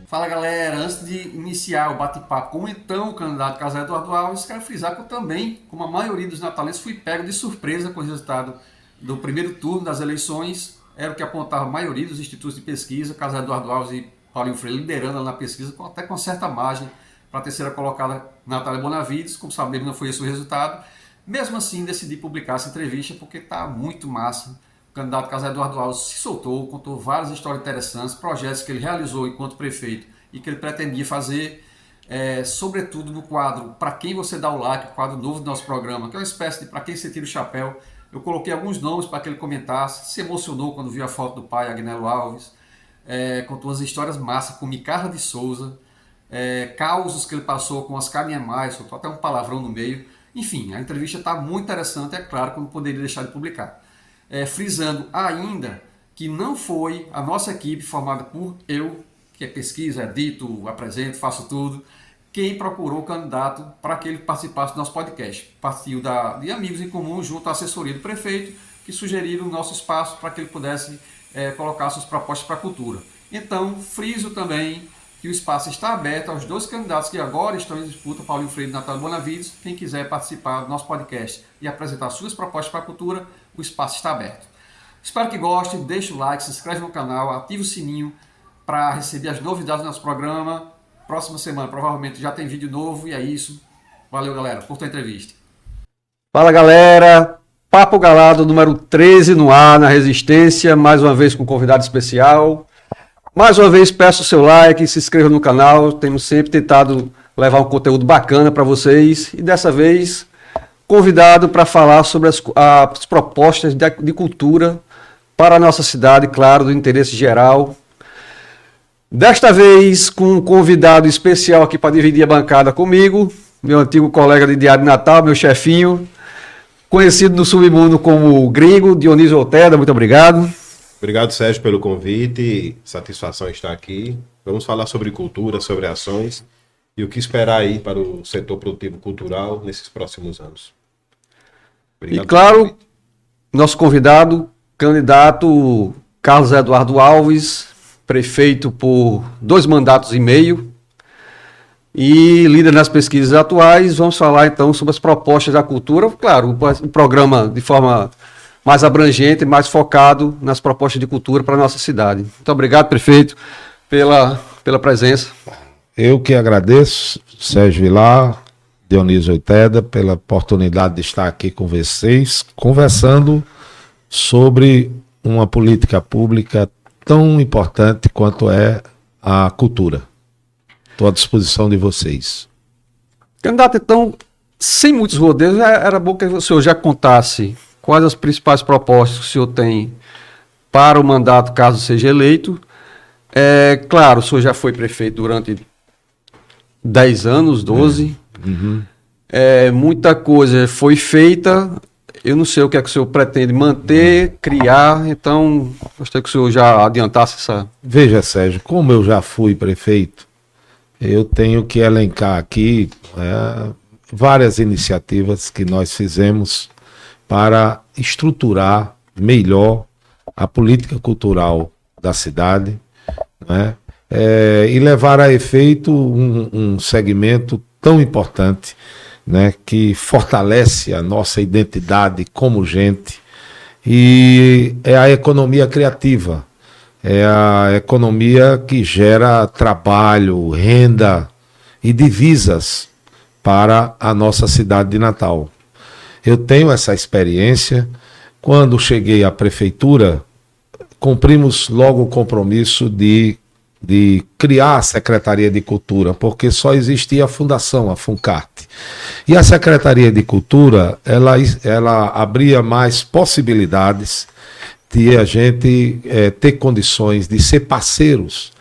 Fala galera, antes de iniciar o bate-papo com então o candidato Carlos Eduardo Alves, quero frisar que eu também, como a maioria dos natalenses, fui pego de surpresa com o resultado do primeiro turno das eleições. Era o que apontava a maioria dos institutos de pesquisa, Carlos Eduardo Alves e Paulinho Freire liderando na pesquisa, até com certa margem para a terceira colocada Natália Bonavides. Como sabemos, não foi esse o resultado. Mesmo assim, decidi publicar essa entrevista porque está muito massa. O candidato Carlos Eduardo Alves se soltou, contou várias histórias interessantes, projetos que ele realizou enquanto prefeito e que ele pretendia fazer, sobretudo no quadro Para Quem Você Dá o Like, quadro novo do nosso programa, que é uma espécie de Para Quem Você Tira o Chapéu. Eu coloquei alguns nomes para que ele comentasse, se emocionou quando viu a foto do pai, Agnello Alves, contou umas histórias massas com Micarla de Souza, causos que ele passou com Oscar Niemeyer, soltou até um palavrão no meio. Enfim, a entrevista está muito interessante, é claro que eu não poderia deixar de publicar. Frisando ainda que não foi a nossa equipe formada por eu, que é pesquisa, edito, apresento, faço tudo, quem procurou o candidato para que ele participasse do nosso podcast. Partiu de amigos em comum junto à assessoria do prefeito, que sugeriram o nosso espaço para que ele pudesse colocar suas propostas para a cultura. Então, friso também que o espaço está aberto aos dois candidatos que agora estão em disputa, Paulinho Freire e Natália Bonavides. Quem quiser participar do nosso podcast e apresentar suas propostas para a cultura, o espaço está aberto. Espero que gostem, deixe o like, se inscreve no canal, ative o sininho para receber as novidades do nosso programa. Próxima semana provavelmente já tem vídeo novo e é isso. Valeu galera, curta a entrevista. Fala galera, Papo Galado número 13 no ar, na Resistência, mais uma vez com um convidado especial. Mais uma vez peço o seu like, se inscreva no canal, temos sempre tentado levar um conteúdo bacana para vocês e dessa vez convidado para falar sobre as propostas de cultura para a nossa cidade, claro, do interesse geral. Desta vez com um convidado especial aqui para dividir a bancada comigo, meu antigo colega de Diário de Natal, meu chefinho, conhecido no submundo como Gringo, Dionísio Oteda, muito obrigado. Obrigado, Sérgio, pelo convite, satisfação estar aqui. Vamos falar sobre cultura, sobre ações e o que esperar aí para o setor produtivo cultural nesses próximos anos. Obrigado. E claro, nosso convidado, candidato Carlos Eduardo Alves, prefeito por 2 mandatos e meio e líder nas pesquisas atuais. Vamos falar então sobre as propostas da cultura, claro, o programa de forma mais abrangente, mais focado nas propostas de cultura para a nossa cidade. Muito obrigado, prefeito, pela presença. Eu que agradeço, Sérgio Vilar, Dionísio Oteda, pela oportunidade de estar aqui com vocês, conversando sobre uma política pública tão importante quanto é a cultura. Estou à disposição de vocês. Candidato, então, sem muitos rodeios, era bom que o senhor já contasse quais as principais propostas que o senhor tem para o mandato, caso seja eleito. Claro, o senhor já foi prefeito durante 10 anos, 12. Uhum. Muita coisa foi feita. Eu não sei o que é que o senhor pretende manter, criar, então gostaria que o senhor já adiantasse essa... Veja, Sérgio, como eu já fui prefeito, eu tenho que elencar aqui várias iniciativas que nós fizemos para estruturar melhor a política cultural da cidade, né? E levar a efeito um segmento tão importante, né, que fortalece a nossa identidade como gente, e é a economia criativa, é a economia que gera trabalho, renda e divisas para a nossa cidade de Natal. Eu tenho essa experiência. Quando cheguei à prefeitura, cumprimos logo o compromisso de criar a Secretaria de Cultura, porque só existia a Fundação, a Funcarte. E a Secretaria de Cultura, ela abria mais possibilidades de a gente ter condições de ser parceiros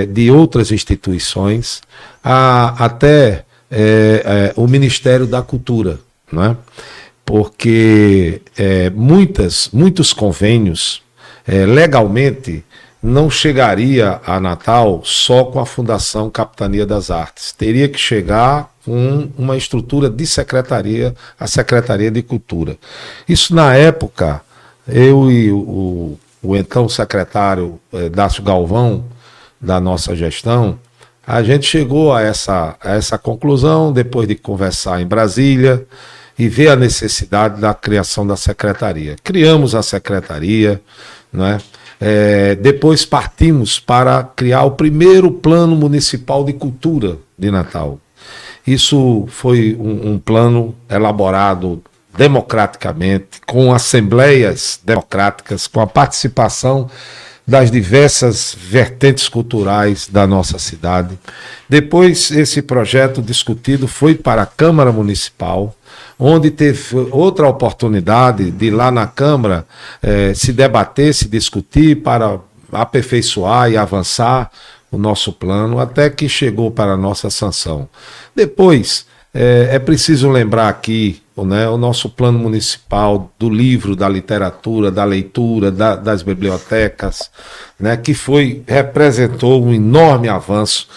de outras instituições, até o Ministério da Cultura, né? Porque muitos convênios legalmente não chegaria a Natal só com a Fundação Capitania das Artes. Teria que chegar com uma estrutura de secretaria, a Secretaria de Cultura. Isso na época, eu e o o então secretário Dácio Galvão, da nossa gestão, a gente chegou a essa conclusão depois de conversar em Brasília e ver a necessidade da criação da secretaria. Criamos a secretaria, né? Depois partimos para criar o primeiro plano municipal de cultura de Natal. Isso foi um plano elaborado democraticamente, com assembleias democráticas, com a participação das diversas vertentes culturais da nossa cidade. Depois, esse projeto discutido foi para a Câmara Municipal, onde teve outra oportunidade de lá na Câmara se debater, se discutir para aperfeiçoar e avançar o nosso plano, até que chegou para a nossa sanção. Depois, é preciso lembrar aqui, né, o nosso plano municipal do livro, da literatura, da leitura, das bibliotecas, né, que representou um enorme avanço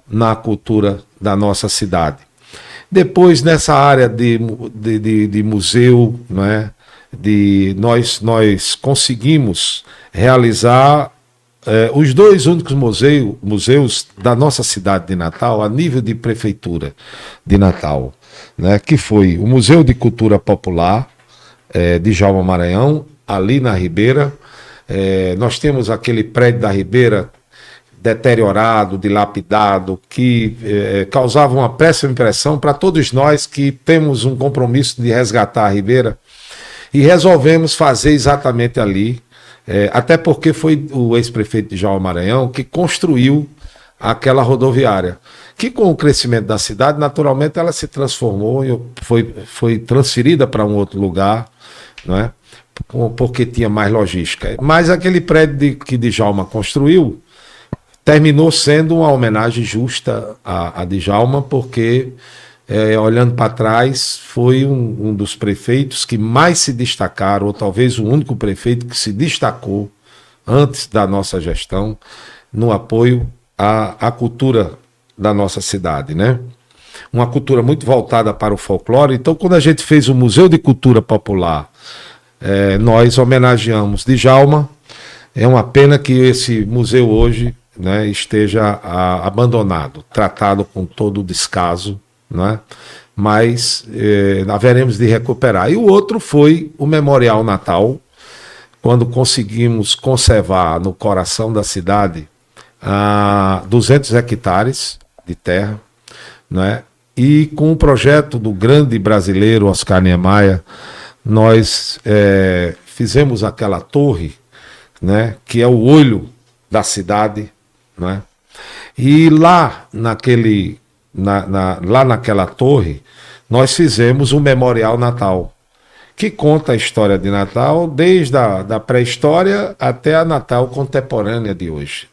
na cultura da nossa cidade. Depois, nessa área de museu, né, nós conseguimos realizar os dois únicos museus da nossa cidade de Natal, a nível de prefeitura de Natal, né, que foi o Museu de Cultura Popular de Djalma Maranhão, ali na Ribeira. Nós temos aquele prédio da Ribeira deteriorado, dilapidado, que causava uma péssima impressão para todos nós que temos um compromisso de resgatar a Ribeira, e resolvemos fazer exatamente ali, até porque foi o ex-prefeito de Djalma Maranhão que construiu aquela rodoviária, que com o crescimento da cidade, naturalmente ela se transformou e foi transferida para um outro lugar, não é? Porque tinha mais logística. Mas aquele prédio que Djalma construiu terminou sendo uma homenagem justa a Djalma, porque, olhando para trás, foi um dos prefeitos que mais se destacaram, ou talvez o único prefeito que se destacou antes da nossa gestão no apoio à cultura da nossa cidade, né? Uma cultura muito voltada para o folclore. Então, quando a gente fez o Museu de Cultura Popular, nós homenageamos Djalma. É uma pena que esse museu hoje, né, esteja abandonado, tratado com todo o descaso, né? Mas haveremos de recuperar. E o outro foi o Memorial Natal, quando conseguimos conservar no coração da cidade 200 hectares de terra, né? E com o projeto do grande brasileiro Oscar Niemeyer, nós fizemos aquela torre, né, que é o olho da cidade, né? E lá naquela torre nós fizemos o Memorial Natal, que conta a história de Natal desde a pré-história até a Natal contemporânea de hoje.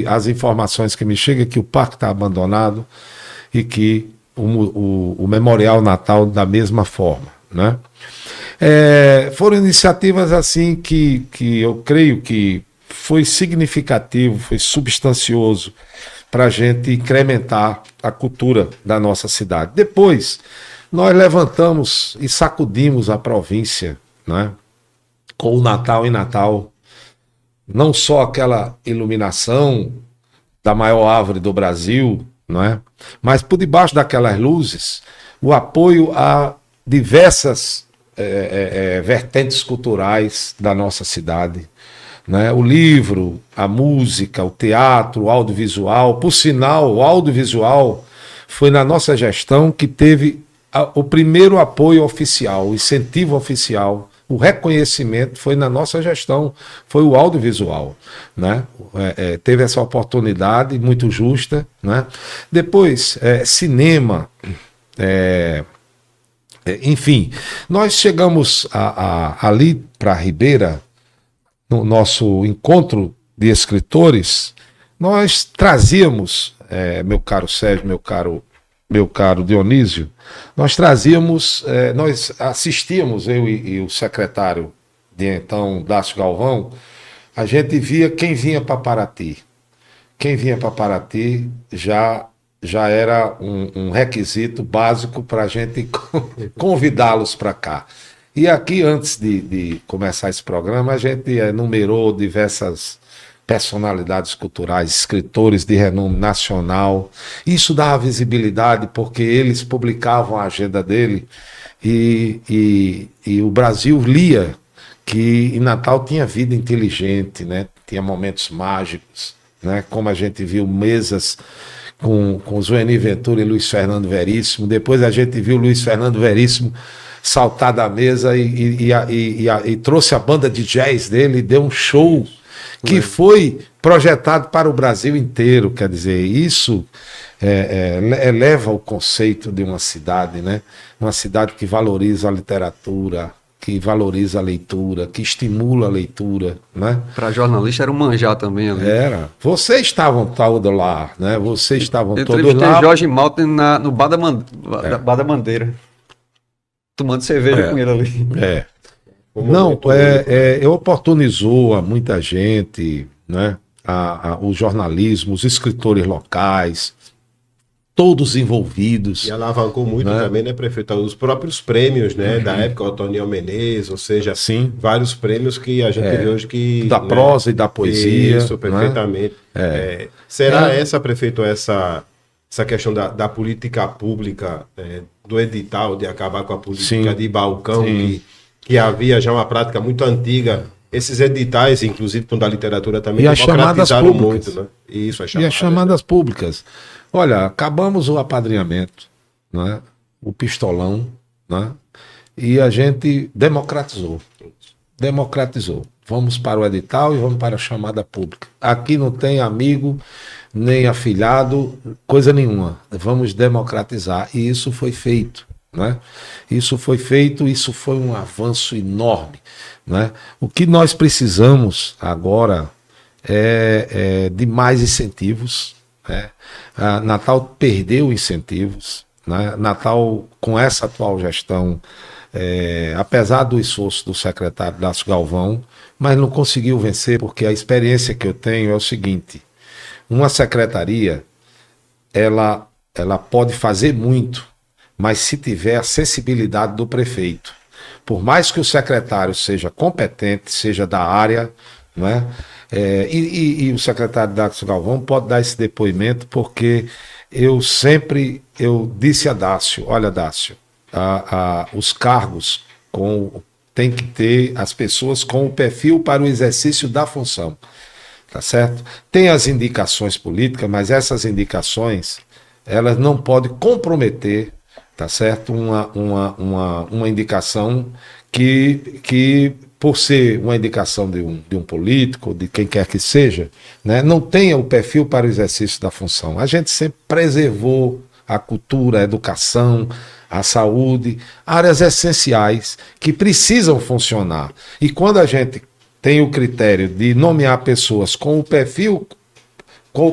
As informações que me chegam é que o parque está abandonado e que o Memorial Natal da mesma forma, né? Foram iniciativas assim que eu creio que foi significativo, foi substancioso para a gente incrementar a cultura da nossa cidade. Depois, nós levantamos e sacudimos a província, né, com o Natal em Natal. Não só aquela iluminação da maior árvore do Brasil, não é? Mas por debaixo daquelas luzes, o apoio a diversas vertentes culturais da nossa cidade, né? O livro, a música, o teatro, o audiovisual. Por sinal, o audiovisual foi na nossa gestão que teve o primeiro apoio oficial, o incentivo oficial, o reconhecimento foi na nossa gestão, foi o audiovisual, né? Teve essa oportunidade muito justa, né? Depois, cinema, enfim, nós chegamos ali para a Ribeira, no nosso encontro de escritores, nós trazíamos, meu caro Sérgio, meu caro Dionísio, nós assistíamos, eu e o secretário de então, Dácio Galvão, a gente via quem vinha para Paraty. Quem vinha para Paraty já era um requisito básico para a gente convidá-los para cá. E aqui, antes de começar esse programa, a gente enumerou diversas personalidades culturais, escritores de renome nacional. Isso dava visibilidade porque eles publicavam a agenda dele e o Brasil lia que em Natal tinha vida inteligente, né? Tinha momentos mágicos, né? Como a gente viu mesas com Zueni Ventura e Luiz Fernando Veríssimo. Depois a gente viu Luiz Fernando Veríssimo saltar da mesa e trouxe a banda de jazz dele e deu um show que foi projetado para o Brasil inteiro. Quer dizer, isso eleva o conceito de uma cidade, né? Uma cidade que valoriza a literatura, que valoriza a leitura, que estimula a leitura, né? Para jornalista era um manjar também ali. Era. Vocês estavam todos lá, né? Vocês estavam Eu todos entrevistei lá. Jorge Malten no Bar da Bandeira. Tomando cerveja com ele ali. É. Não, oportunizou a muita gente, né? O jornalismo, os escritores locais, todos envolvidos. E alavancou muito também, né, prefeito? Os próprios prêmios, né, da época, o Otoniel Menezes, ou seja, sim, vários prêmios que a gente vê hoje que... Da prosa e da poesia. Isso, perfeitamente. Né? Será essa, prefeito, essa questão da política pública, do edital, de acabar com a política de balcão, que havia já uma prática muito antiga, esses editais, inclusive com da literatura também, e as chamadas públicas. muito, né? Isso, e as chamadas públicas. Olha, acabamos o apadrinhamento, né? O pistolão, né? E a gente democratizou. Vamos para o edital e vamos para a chamada pública. Aqui não tem amigo, nem afilhado, coisa nenhuma. Vamos democratizar. E isso foi feito. Né? Isso foi feito, isso foi um avanço enorme. Né? O que nós precisamos agora é de mais incentivos. Né? A Natal perdeu incentivos. Né? Natal, com essa atual gestão, apesar do esforço do secretário Dácio Galvão, mas não conseguiu vencer, porque a experiência que eu tenho é o seguinte: uma secretaria ela pode fazer muito, mas se tiver a sensibilidade do prefeito. Por mais que o secretário seja competente, seja da área, né? E o secretário Dácio Galvão pode dar esse depoimento, porque eu disse a Dácio: olha, Dácio, os cargos tem que ter as pessoas com o perfil para o exercício da função. Tá certo? Tem as indicações políticas, mas essas indicações elas não podem comprometer, tá certo? Uma indicação que por ser uma indicação de um político, de quem quer que seja, né, não tenha o perfil para o exercício da função. A gente sempre preservou a cultura, a educação, a saúde, áreas essenciais que precisam funcionar. E quando a gente tem o critério de nomear pessoas com o perfil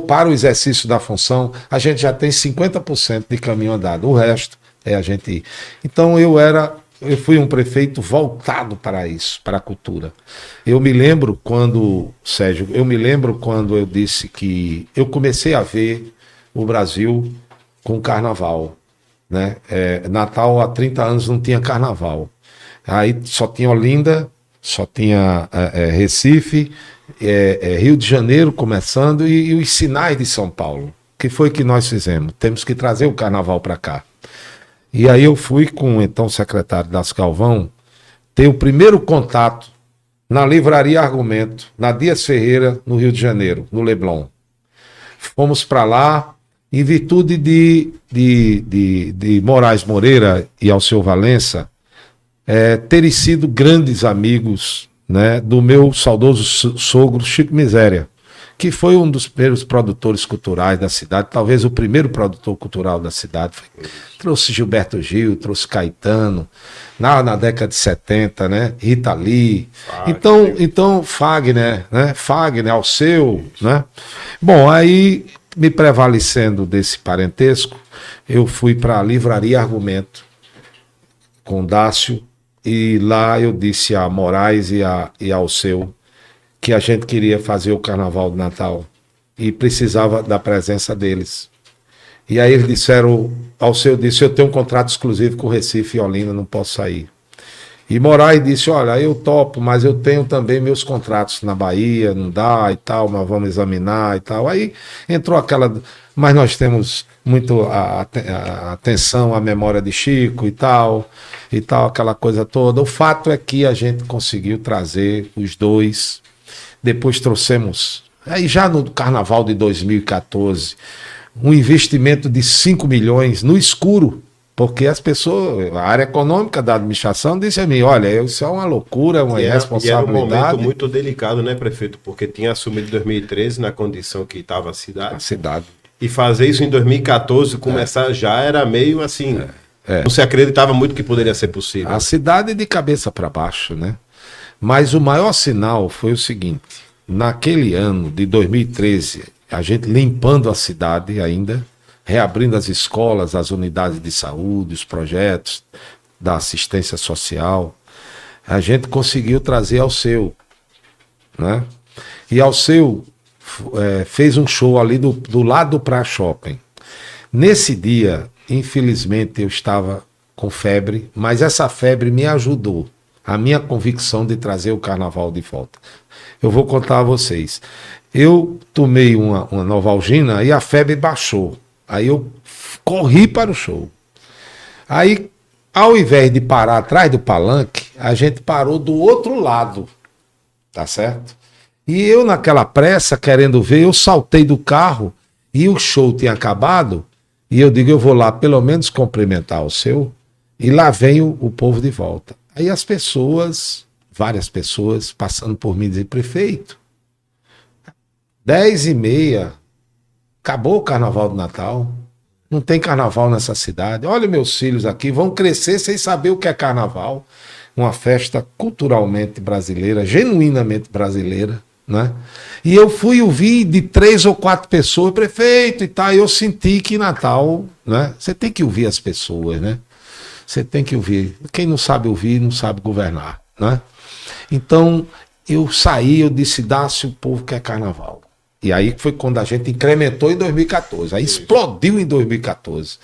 para o exercício da função, a gente já tem 50% de caminho andado. O resto é a gente ir. Então eu fui um prefeito voltado para isso, para a cultura. Eu me lembro quando eu disse que eu comecei a ver o Brasil com carnaval. Né? Natal há 30 anos não tinha carnaval. Aí só tinha Olinda, só tinha Recife, Rio de Janeiro começando e os sinais de São Paulo. O que foi que nós fizemos? Temos que trazer o carnaval para cá. E aí eu fui com o então secretário Dácio Galvão ter o primeiro contato na Livraria Argumento, na Dias Ferreira, no Rio de Janeiro, no Leblon. Fomos para lá, em virtude de Moraes Moreira e Alceu Valença terem sido grandes amigos, né, do meu saudoso sogro Chico Miséria, que foi um dos primeiros produtores culturais da cidade, talvez o primeiro produtor cultural da cidade. Trouxe Gilberto Gil, trouxe Caetano, na década de 70, né? Rita Lee. Então Fagner, né? Alceu, né? Bom, aí, me prevalecendo desse parentesco, eu fui para a Livraria Argumento com Dácio, e lá eu disse a Moraes e a Alceu que a gente queria fazer o Carnaval de Natal e precisava da presença deles. E aí eles disseram, Alceu disse: eu tenho um contrato exclusivo com o Recife e Olinda, não posso sair. E Moraes disse, olha, eu topo, mas eu tenho também meus contratos na Bahia, não dá e tal, mas vamos examinar e tal. Aí entrou aquela... Mas nós temos muito a atenção à memória de Chico e tal, aquela coisa toda. O fato é que a gente conseguiu trazer os dois, depois trouxemos, aí já no Carnaval de 2014, um investimento de 5 milhões no escuro, porque as pessoas, a área econômica da administração disse a mim, olha, isso é uma loucura, uma irresponsabilidade. E era um momento muito delicado, né, prefeito? Porque tinha assumido em 2013 na condição que estava a cidade. A cidade. E fazer isso em 2014, começar já era meio assim, não se acreditava muito que poderia ser possível. A cidade de cabeça para baixo, né? Mas o maior sinal foi o seguinte, naquele ano de 2013, a gente limpando a cidade ainda, reabrindo as escolas, as unidades de saúde, os projetos da assistência social, a gente conseguiu trazer Alceu, né? E Alceu fez um show ali do lado do Praia Shopping. Nesse dia, infelizmente, eu estava com febre, mas essa febre me ajudou, a minha convicção de trazer o carnaval de volta. Eu vou contar a vocês. Eu tomei uma Novalgina e a febre baixou. Aí eu corri para o show. Aí, ao invés de parar atrás do palanque, a gente parou do outro lado. Tá certo? E eu, naquela pressa, querendo ver, eu saltei do carro e o show tinha acabado. E eu digo, eu vou lá pelo menos cumprimentar o seu. E lá vem o povo de volta. Aí as pessoas, várias pessoas, passando por mim, dizem, prefeito, 10h30, acabou o carnaval do Natal. Não tem carnaval nessa cidade. Olha meus filhos aqui, vão crescer sem saber o que é carnaval. Uma festa culturalmente brasileira, genuinamente brasileira, né? E eu fui ouvir de 3 ou 4 pessoas, prefeito e tal, e eu senti que Natal, né? Você tem que ouvir as pessoas, né? Você tem que ouvir. Quem não sabe ouvir, não sabe governar, né? Então, eu saí, eu disse, dá-se o povo quer carnaval. E aí foi quando a gente incrementou em 2014. Aí explodiu em 2014.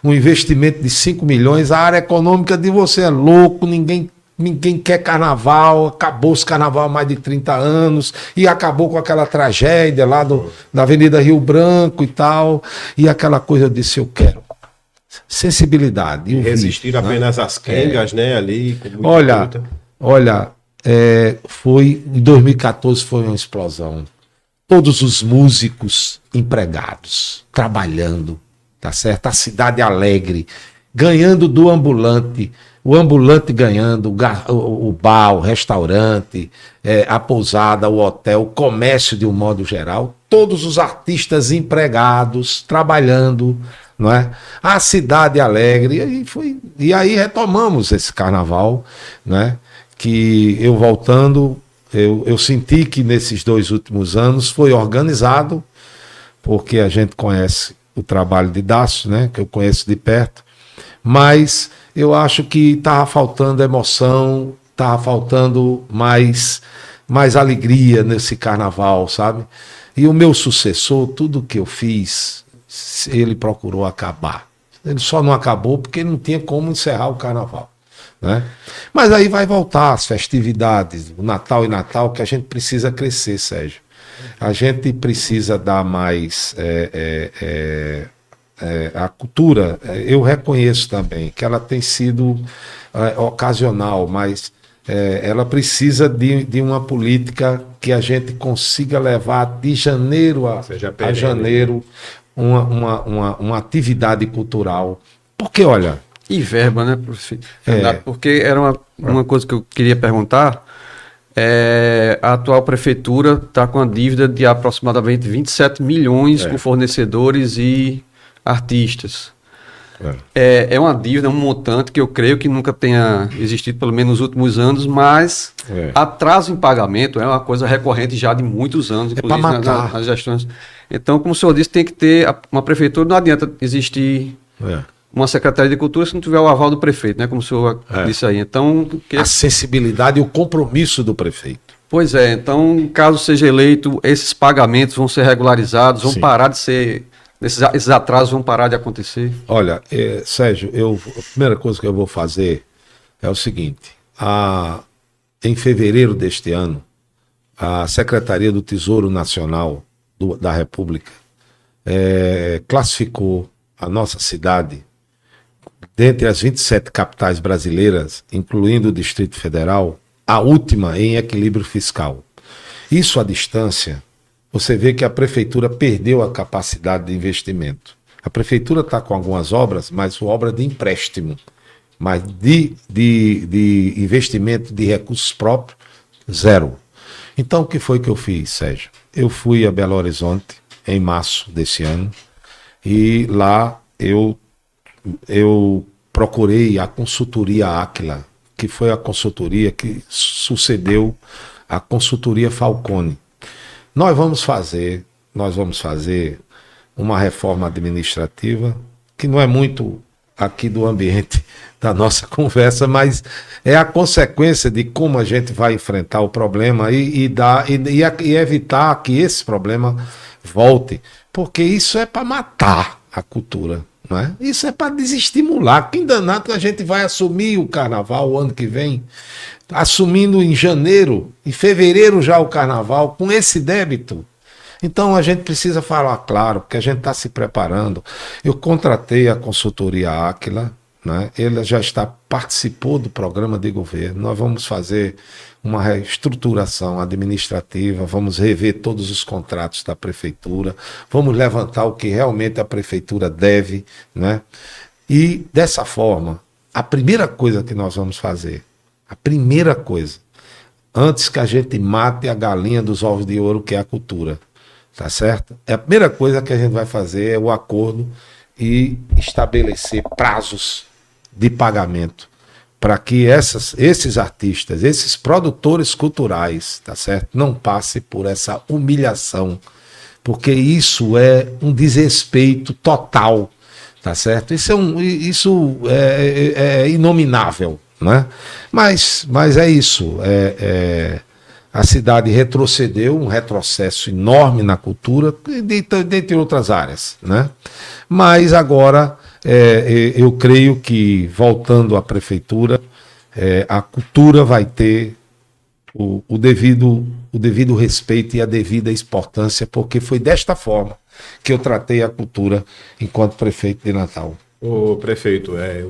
Um investimento de 5 milhões. A área econômica de você é louco, ninguém quer carnaval. Acabou esse carnaval há mais de 30 anos. E acabou com aquela tragédia lá na Avenida Rio Branco e tal. E aquela coisa, eu disse, eu quero. Sensibilidade. Resistir apenas às quengas, né? Ali. Com muita olha, foi, em 2014 foi uma explosão. Todos os músicos empregados, trabalhando, tá certo? A cidade alegre, ganhando do ambulante, o ambulante ganhando, o bar, o restaurante, a pousada, o hotel, o comércio de um modo geral, todos os artistas empregados, trabalhando, não é? A cidade alegre, e aí retomamos esse carnaval, né? Que eu voltando... Eu senti que nesses 2 últimos anos foi organizado, porque a gente conhece o trabalho de Dácio, né, que eu conheço de perto, mas eu acho que estava faltando emoção, estava faltando mais alegria nesse carnaval, sabe? E o meu sucessor, tudo que eu fiz, ele procurou acabar. Ele só não acabou porque não tinha como encerrar o carnaval. Né? Mas aí vai voltar as festividades, o Natal e Natal, que a gente precisa crescer, Sérgio. A gente precisa dar mais a cultura. Eu reconheço também que ela tem sido ocasional, mas ela precisa de uma política que a gente consiga levar de janeiro a janeiro uma atividade cultural. Porque, olha... E verba, né, professor? Porque era uma coisa que eu queria perguntar. A atual prefeitura está com a dívida de aproximadamente 27 milhões com fornecedores e artistas. É uma dívida, um montante que eu creio que nunca tenha existido, pelo menos nos últimos anos, mas atraso em pagamento é uma coisa recorrente já de muitos anos, inclusive nas gestões. Então, como o senhor disse, tem que ter uma prefeitura, não adianta existir... uma Secretaria de Cultura se não tiver o aval do prefeito, né? Como o senhor disse aí. Então, a sensibilidade e o compromisso do prefeito. Pois é, então, caso seja eleito, esses pagamentos vão ser regularizados, vão parar de ser... Esses atrasos vão parar de acontecer? Olha, Sérgio, a primeira coisa que eu vou fazer é o seguinte, em fevereiro deste ano, a Secretaria do Tesouro Nacional da República classificou a nossa cidade, dentre as 27 capitais brasileiras, incluindo o Distrito Federal, a última em equilíbrio fiscal. Isso à distância, você vê que a prefeitura perdeu a capacidade de investimento. A prefeitura está com algumas obras, mas obra de empréstimo, mas de investimento de recursos próprios, zero. Então, o que foi que eu fiz, Sérgio? Eu fui a Belo Horizonte em março desse ano e lá eu procurei a consultoria Áquila, que foi a consultoria que sucedeu à consultoria Falcone. Nós vamos fazer uma reforma administrativa que não é muito aqui do ambiente da nossa conversa, mas é a consequência de como a gente vai enfrentar o problema e evitar que esse problema volte, porque isso é para matar a cultura, não é? Isso é para desestimular. Quem danado a gente vai assumir o carnaval o ano que vem, assumindo em janeiro, em fevereiro já o carnaval, com esse débito. Então a gente precisa falar claro, porque a gente está se preparando. Eu contratei a consultoria Áquila, né? Ele já participou do programa de governo. Nós vamos fazer uma reestruturação administrativa, vamos rever todos os contratos da prefeitura, vamos levantar o que realmente a prefeitura deve, né? E dessa forma, a primeira coisa que nós vamos fazer, a primeira coisa, antes que a gente mate a galinha dos ovos de ouro, que é a cultura, tá certo? A primeira coisa que a gente vai fazer é o acordo e estabelecer prazos de pagamento para que esses artistas, esses produtores culturais, tá certo? Não passem por essa humilhação, porque isso é um desrespeito total, tá certo? Isso é inominável, né? Mas é isso. A cidade retrocedeu, um retrocesso enorme na cultura, dentre outras áreas, né? Mas agora eu creio que, voltando à prefeitura, a cultura vai ter o devido respeito e a devida importância, porque foi desta forma que eu tratei a cultura enquanto prefeito de Natal. O prefeito é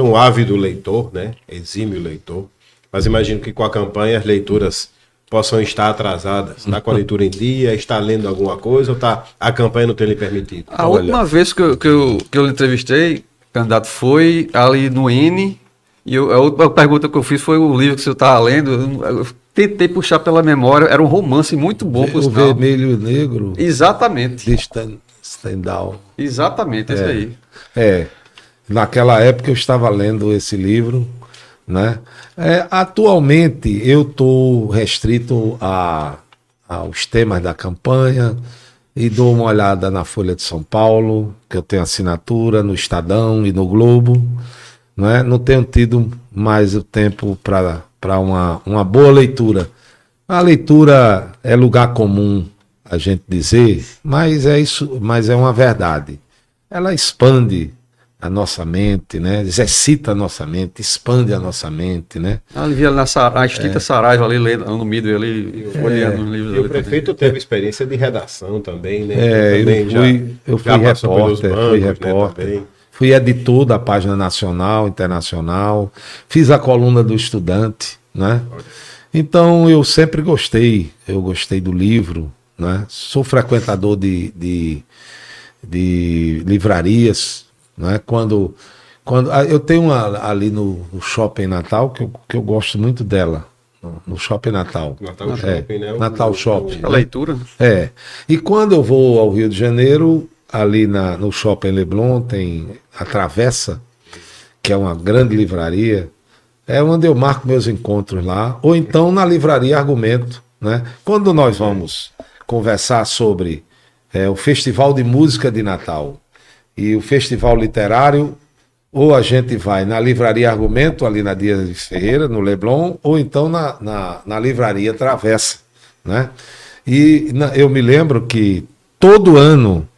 um ávido leitor, né? Exímio leitor, mas imagino que com a campanha as leituras possam estar atrasadas. Está com a leitura em dia, está lendo alguma coisa ou a campanha não tem lhe permitido? A última vez que eu entrevistei, candidato, foi ali no N, e a última pergunta que eu fiz foi o livro que você estava lendo. Eu tentei puxar pela memória, era um romance muito bom. O Vermelho e Negro. Exatamente. De Stendhal. Exatamente, esse aí. Naquela época eu estava lendo esse livro, né? Atualmente eu estou restrito aos temas da campanha e dou uma olhada na Folha de São Paulo, que eu tenho assinatura, no Estadão e no Globo, né? Não tenho tido mais o tempo para uma boa leitura. A leitura é lugar comum a gente dizer, mas é uma verdade. Ela expande a nossa mente, né? Exercita a nossa mente, expande a nossa mente, né? Alivia na extinta Saraiva ali, lendo no Midway ali, folheando os livros. E o prefeito teve experiência de redação também, né? Eu fui repórter, né, fui editor da página nacional, internacional, fiz a coluna do Estudante, né? Então eu sempre gostei do livro, né? Sou frequentador de livrarias, né? Quando eu tenho ali no Shopping Natal, que eu gosto muito dela, no Shopping Natal. Natal Shopping, né? Natal Shopping. A leitura. E quando eu vou ao Rio de Janeiro, ali no Shopping Leblon, tem a Travessa, que é uma grande livraria, é onde eu marco meus encontros lá, ou então na livraria Argumento, né? Quando nós vamos conversar sobre o Festival de Música de Natal e o Festival Literário, ou a gente vai na Livraria Argumento, ali na Dias de Ferreira, no Leblon, ou então na Livraria Travessa, né? E eu me lembro que todo ano,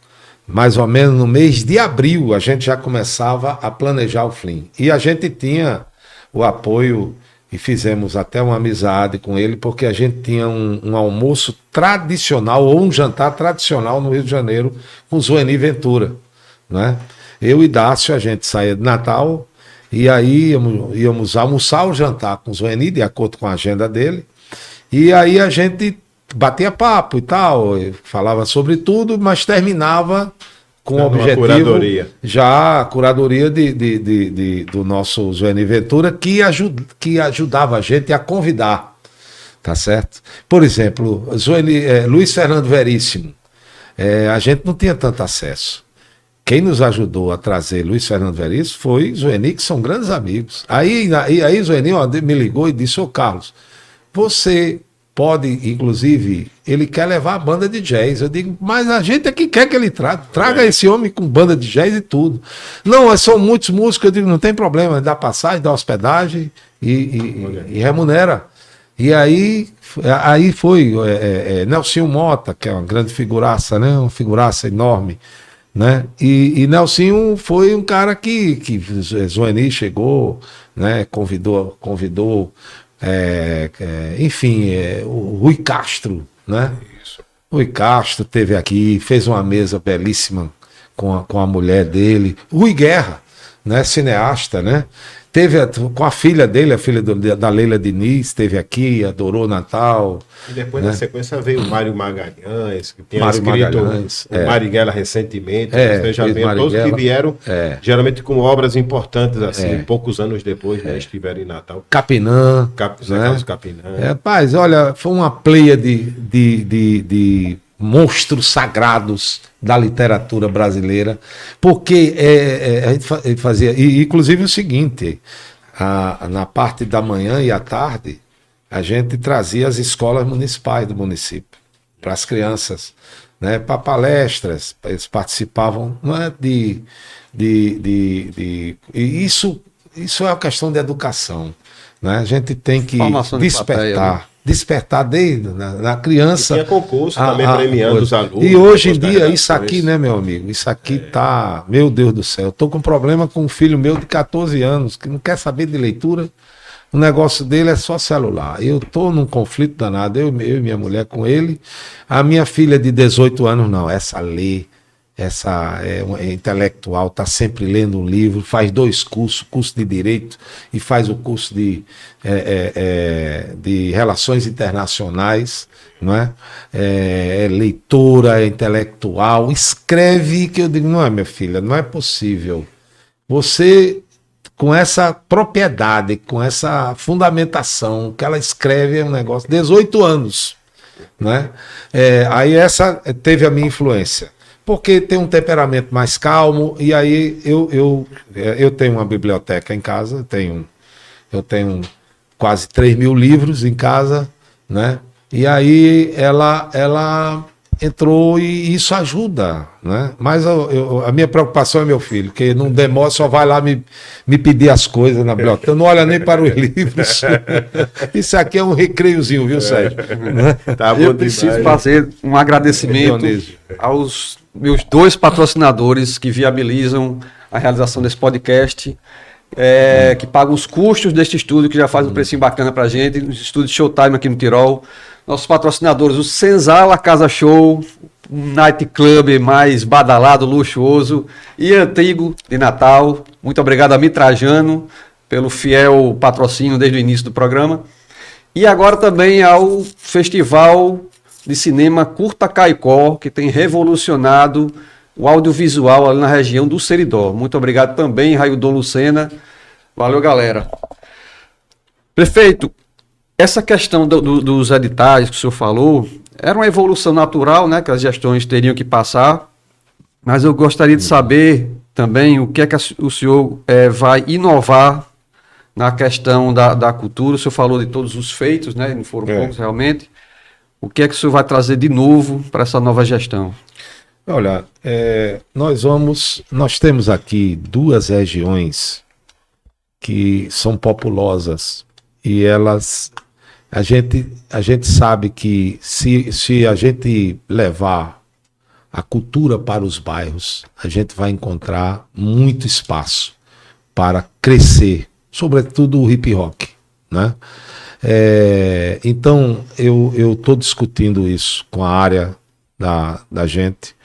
mais ou menos no mês de abril, a gente já começava a planejar o FLIM. E a gente tinha o apoio e fizemos até uma amizade com ele, porque a gente tinha um almoço tradicional, ou um jantar tradicional no Rio de Janeiro, com Zueni Ventura, né? Eu e Dácio, a gente saía de Natal, e aí íamos almoçar ou jantar com o Zueni, de acordo com a agenda dele, e aí a gente batia papo e tal, falava sobre tudo, mas terminava com o objetivo, curadoria. Já a curadoria do nosso Zueni Ventura, que ajudava a gente a convidar, tá certo? Por exemplo, Luiz Fernando Veríssimo, a gente não tinha tanto acesso. Quem nos ajudou a trazer Luiz Fernando Veríssimo foi Zueni, que são grandes amigos. Aí Zueni me ligou e disse: ô Carlos, você pode, inclusive, ele quer levar a banda de jazz. Eu digo, mas a gente é que quer que ele traga esse homem com banda de jazz e tudo. Não, são muitos músicos. Eu digo, não tem problema, dá passagem, dá hospedagem e remunera. E aí foi Nelsinho Mota, que é uma grande figuraça, né? Uma figuraça enorme, né? E Nelsinho foi um cara que Zueni chegou, né? Convidou enfim, o Rui Castro, né? Isso. Rui Castro esteve aqui, fez uma mesa belíssima com a mulher dele. Rui Guerra, né? Cineasta, né? Teve com a filha dele, a filha da Leila Diniz, esteve aqui, adorou Natal. E depois, né? Na sequência, veio o Mário Magalhães, que tinha Mário escrito Magalhães, o Marighella recentemente. Já vem todos que vieram, geralmente com obras importantes, assim, poucos anos depois, né, estiveram em Natal. Capinã. Né? Capinã. Rapaz, olha, foi uma pleia de monstros sagrados da literatura brasileira, porque a gente fazia, e inclusive o seguinte, na parte da manhã e à tarde, a gente trazia as escolas municipais do município para as crianças, né, para palestras, eles participavam, não é, e isso é uma questão de educação, né? A gente tem que despertar desde na criança. E tinha concurso também premiando os alunos. E hoje em dia, isso aqui, né, meu amigo? Isso aqui tá. Meu Deus do céu. Eu tô com problema com um filho meu de 14 anos, que não quer saber de leitura. O negócio dele é só celular. Eu tô num conflito danado, eu e minha mulher com ele. A minha filha de 18 anos, não. Essa é intelectual, está sempre lendo um livro, faz 2 cursos, curso de Direito e faz o curso de Relações Internacionais, não é? É leitora, é intelectual, escreve, que eu digo, não é, minha filha, não é possível. Você, com essa propriedade, com essa fundamentação, que ela escreve é um negócio, 18 anos, né? Aí essa teve a minha influência. Porque tem um temperamento mais calmo, e aí eu tenho uma biblioteca em casa, eu tenho quase 3.000 livros em casa, né? E aí ela entrou e isso ajuda, né? Mas a minha preocupação é meu filho, que não demora, só vai lá me pedir as coisas na biblioteca, não olha nem para os livros. Isso aqui é um recreiozinho, viu, Sérgio? Tá bom, eu preciso fazer um agradecimento aos meus 2 patrocinadores que viabilizam a realização desse podcast, que pagam os custos deste estúdio, que já faz um precinho bacana pra gente, os estúdios Showtime aqui no Tirol. Nossos patrocinadores, o Senzala Casa Show, um night club mais badalado, luxuoso e antigo de Natal. Muito obrigado a Mitrajano pelo fiel patrocínio desde o início do programa. E agora também ao Festival de Cinema Curta Caicó, que tem revolucionado o audiovisual ali na região do Seridó. Muito obrigado também, Raildon Lucena. Valeu, galera. Prefeito, essa questão dos editais que o senhor falou, era uma evolução natural, né, que as gestões teriam que passar, mas eu gostaria de saber também o que é que o senhor vai inovar na questão da cultura. O senhor falou de todos os feitos, né, não foram poucos realmente. O que é que o senhor vai trazer de novo para essa nova gestão? Olha, nós temos aqui 2 regiões que são populosas e a gente sabe que se a gente levar a cultura para os bairros, a gente vai encontrar muito espaço para crescer, sobretudo o hip hop, né? Então, eu estou discutindo isso com a área da gente,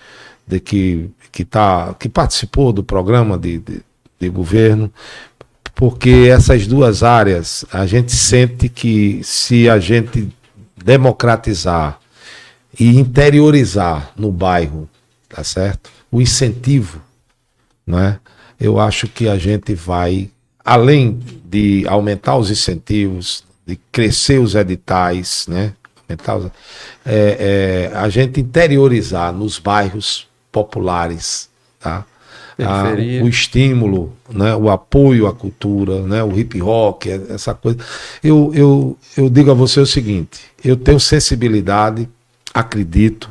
que participou do programa de governo, porque essas duas áreas, a gente sente que se a gente democratizar e interiorizar no bairro, tá certo? O incentivo, né? Eu acho que a gente vai, além de aumentar os incentivos, de crescer os editais, né? A gente interiorizar nos bairros populares, tá? O estímulo, né? O apoio à cultura, né? O hip hop, essa coisa. Eu digo a você o seguinte: eu tenho sensibilidade, acredito,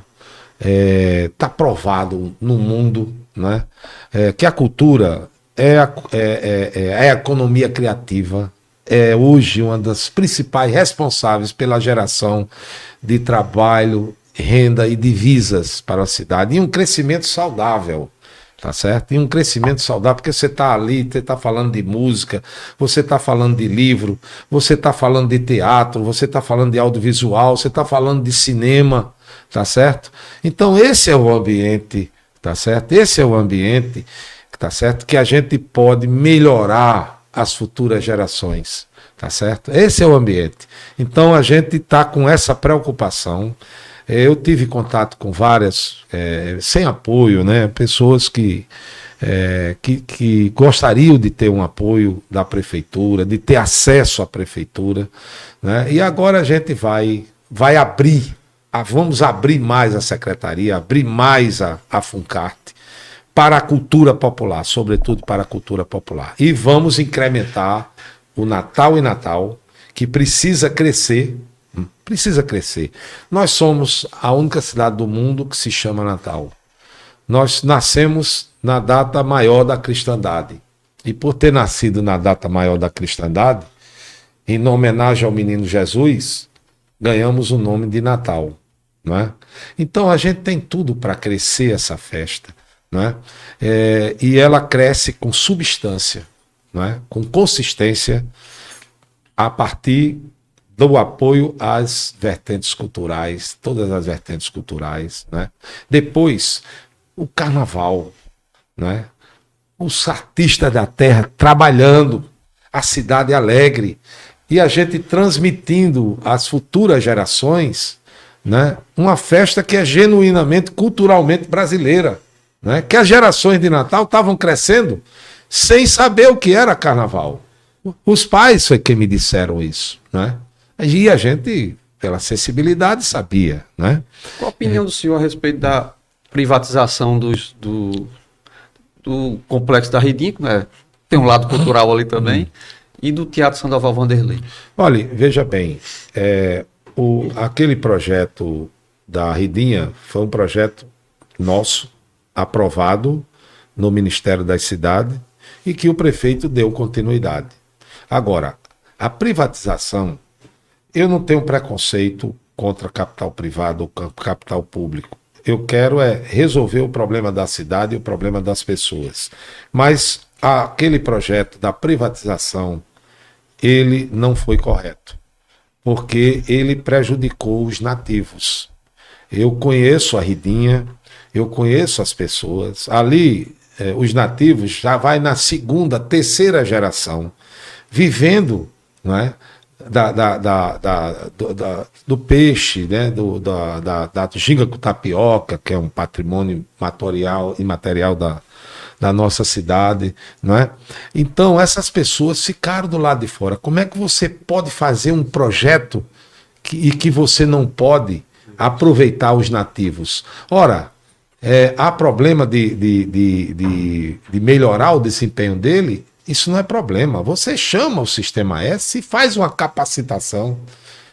está provado no mundo, né? Que a cultura é a economia criativa, é hoje uma das principais responsáveis pela geração de trabalho, renda e divisas para a cidade, e um crescimento saudável, tá certo? E um crescimento saudável, porque você está ali, você está falando de música, você está falando de livro, você está falando de teatro, você está falando de audiovisual, você está falando de cinema, tá certo? Então esse é o ambiente, tá certo? Esse é o ambiente, tá certo? Que a gente pode melhorar as futuras gerações, tá certo? Esse é o ambiente. Então a gente está com essa preocupação. Eu tive contato com várias, sem apoio, né? Pessoas que gostariam de ter um apoio da prefeitura, de ter acesso à prefeitura, né? E agora a gente vai abrir, vamos abrir mais a secretaria, abrir mais a Funcarte para a cultura popular, sobretudo para a cultura popular. E vamos incrementar o Natal e Natal, que precisa crescer. Precisa crescer. Nós somos a única cidade do mundo que se chama Natal. Nós nascemos na data maior da cristandade. E por ter nascido na data maior da cristandade, em homenagem ao menino Jesus, ganhamos o nome de Natal, não é? Então a gente tem tudo para crescer essa festa, não é? E ela cresce com substância, não é? Com consistência, a partir do apoio às vertentes culturais, todas as vertentes culturais, né? Depois, o carnaval, né? Os artistas da terra trabalhando, a cidade alegre, e a gente transmitindo às futuras gerações, né? Uma festa que é genuinamente, culturalmente brasileira, né? Que as gerações de Natal estavam crescendo sem saber o que era carnaval. Os pais foi que me disseram isso, né? E a gente, pela sensibilidade, sabia, né? Qual a opinião do senhor a respeito da privatização do complexo da Redinco, né? Tem um lado cultural ali também, e do Teatro Sandoval Vanderlei? Olha, veja bem, aquele projeto da Redinha foi um projeto nosso, aprovado no Ministério das Cidades, e que o prefeito deu continuidade. Agora, a privatização, eu não tenho preconceito contra capital privado ou capital público. Eu quero resolver o problema da cidade e o problema das pessoas. Mas aquele projeto da privatização, ele não foi correto, porque ele prejudicou os nativos. Eu conheço a Redinha, eu conheço as pessoas. Ali, os nativos já vai na segunda, terceira geração, vivendo, não é? Do peixe, né? da ginga com tapioca, que é um patrimônio imaterial da nossa cidade, não é? Então essas pessoas ficaram do lado de fora. Como é que você pode fazer um projeto que você não pode aproveitar os nativos? Ora, há problema de melhorar o desempenho dele? Isso não é problema. Você chama o Sistema S e faz uma capacitação.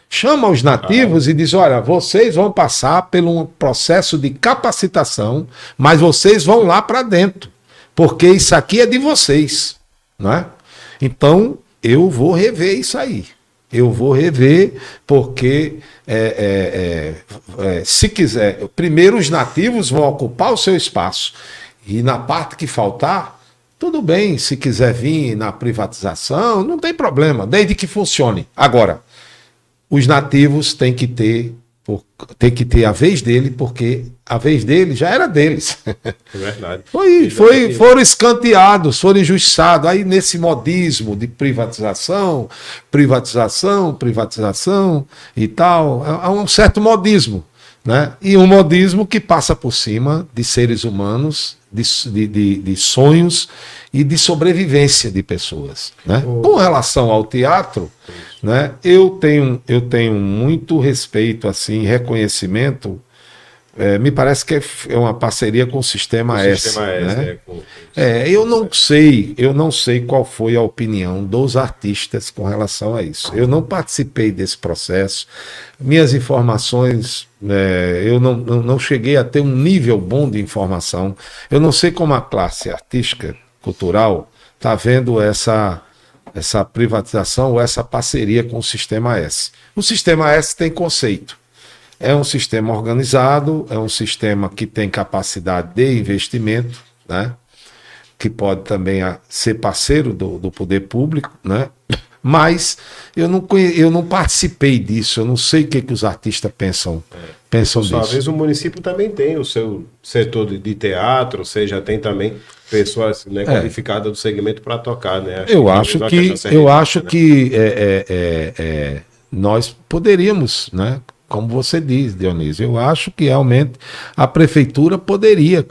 Chama os nativos e diz, olha, vocês vão passar por um processo de capacitação, mas vocês vão lá para dentro, porque isso aqui é de vocês, não é? Então, eu vou rever isso aí. Eu vou rever, porque se quiser, primeiro os nativos vão ocupar o seu espaço, e na parte que faltar, tudo bem, se quiser vir na privatização, não tem problema, desde que funcione. Agora, os nativos têm que ter a vez dele, porque a vez dele já era deles. É verdade. Foram escanteados, foram injustiçados. Aí nesse modismo de privatização e tal, há um certo modismo, né? E um modismo que passa por cima de seres humanos, de sonhos e de sobrevivência de pessoas, né? Com relação ao teatro, né, eu tenho muito respeito, assim, reconhecimento. Me parece que é uma parceria com o Sistema S. Né? Eu não sei qual foi a opinião dos artistas com relação a isso. Eu não participei desse processo. Minhas informações, eu não cheguei a ter um nível bom de informação. Eu não sei como a classe artística, cultural, está vendo essa privatização ou essa parceria com o Sistema S. O Sistema S tem conceito. É um sistema organizado, é um sistema que tem capacidade de investimento, né? Que pode também ser parceiro do poder público, né? Mas eu não participei disso, eu não sei o que os artistas pensam disso. Às vezes o município também tem o seu setor de teatro, ou seja, tem também pessoas, né, qualificadas do segmento para tocar, né? Eu acho que nós poderíamos, né? Como você diz, Dionísio, eu acho que realmente a prefeitura poderia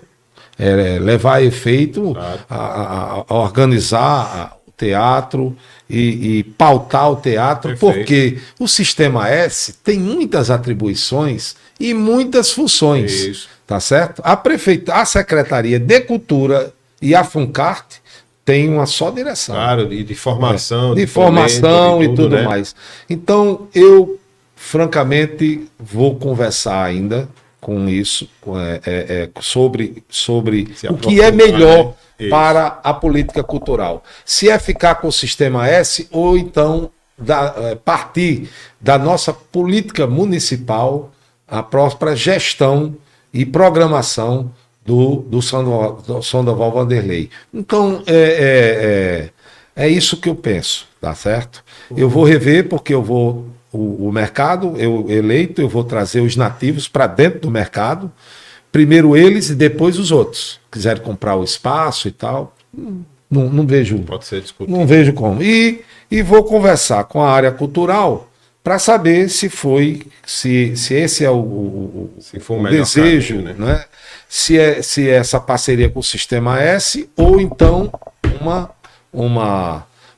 levar a efeito, claro, a organizar o teatro e pautar o teatro. Perfeito. Porque o Sistema S tem muitas atribuições e muitas funções. Isso. Tá certo? A Secretaria de Cultura e a FUNCART tem uma só direção. Claro, de formação. De formação e tudo, né, mais. Então, eu francamente vou conversar ainda com isso, sobre o que é melhor, né, para a política cultural. Se é ficar com o Sistema S ou então partir da nossa política municipal, a própria gestão e programação do Sandoval Vanderlei. Então, é isso que eu penso, tá certo? Eu vou rever, porque eu vou... O mercado, eu vou trazer os nativos para dentro do mercado, primeiro eles e depois os outros. Quiserem comprar o espaço e tal, não vejo. Pode ser discutido. Não vejo como. E vou conversar com a área cultural para saber se esse é o desejo, caminho, né? Se é essa parceria com o Sistema S ou então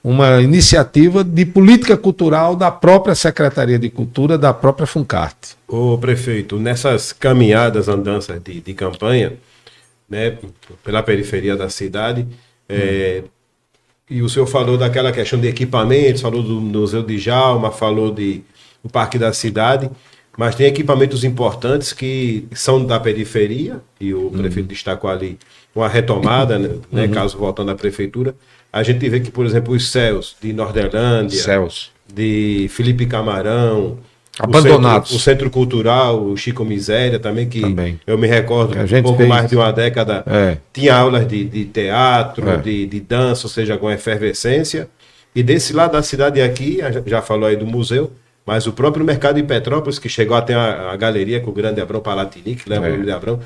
uma iniciativa de política cultural da própria Secretaria de Cultura, da própria FUNCART. Ô prefeito, nessas caminhadas, andanças de campanha, né, pela periferia da cidade, e o senhor falou daquela questão de equipamentos, falou do Museu de Djalma, falou do Parque da Cidade, mas tem equipamentos importantes que são da periferia, e o prefeito destacou ali uma retomada, né, caso voltando à prefeitura. A gente vê que, por exemplo, os céus de Nordelândia, de Felipe Camarão, abandonados. O Centro Cultural, o Chico Miséria também, que eu me recordo, um pouco mais de uma década, tinha aulas de teatro, de dança, ou seja, com efervescência. E desse lado da cidade aqui, já falou aí do museu, mas o próprio mercado de Petrópolis, que chegou até a galeria com o grande Abrão Palatini, que leva o nome de Abrão,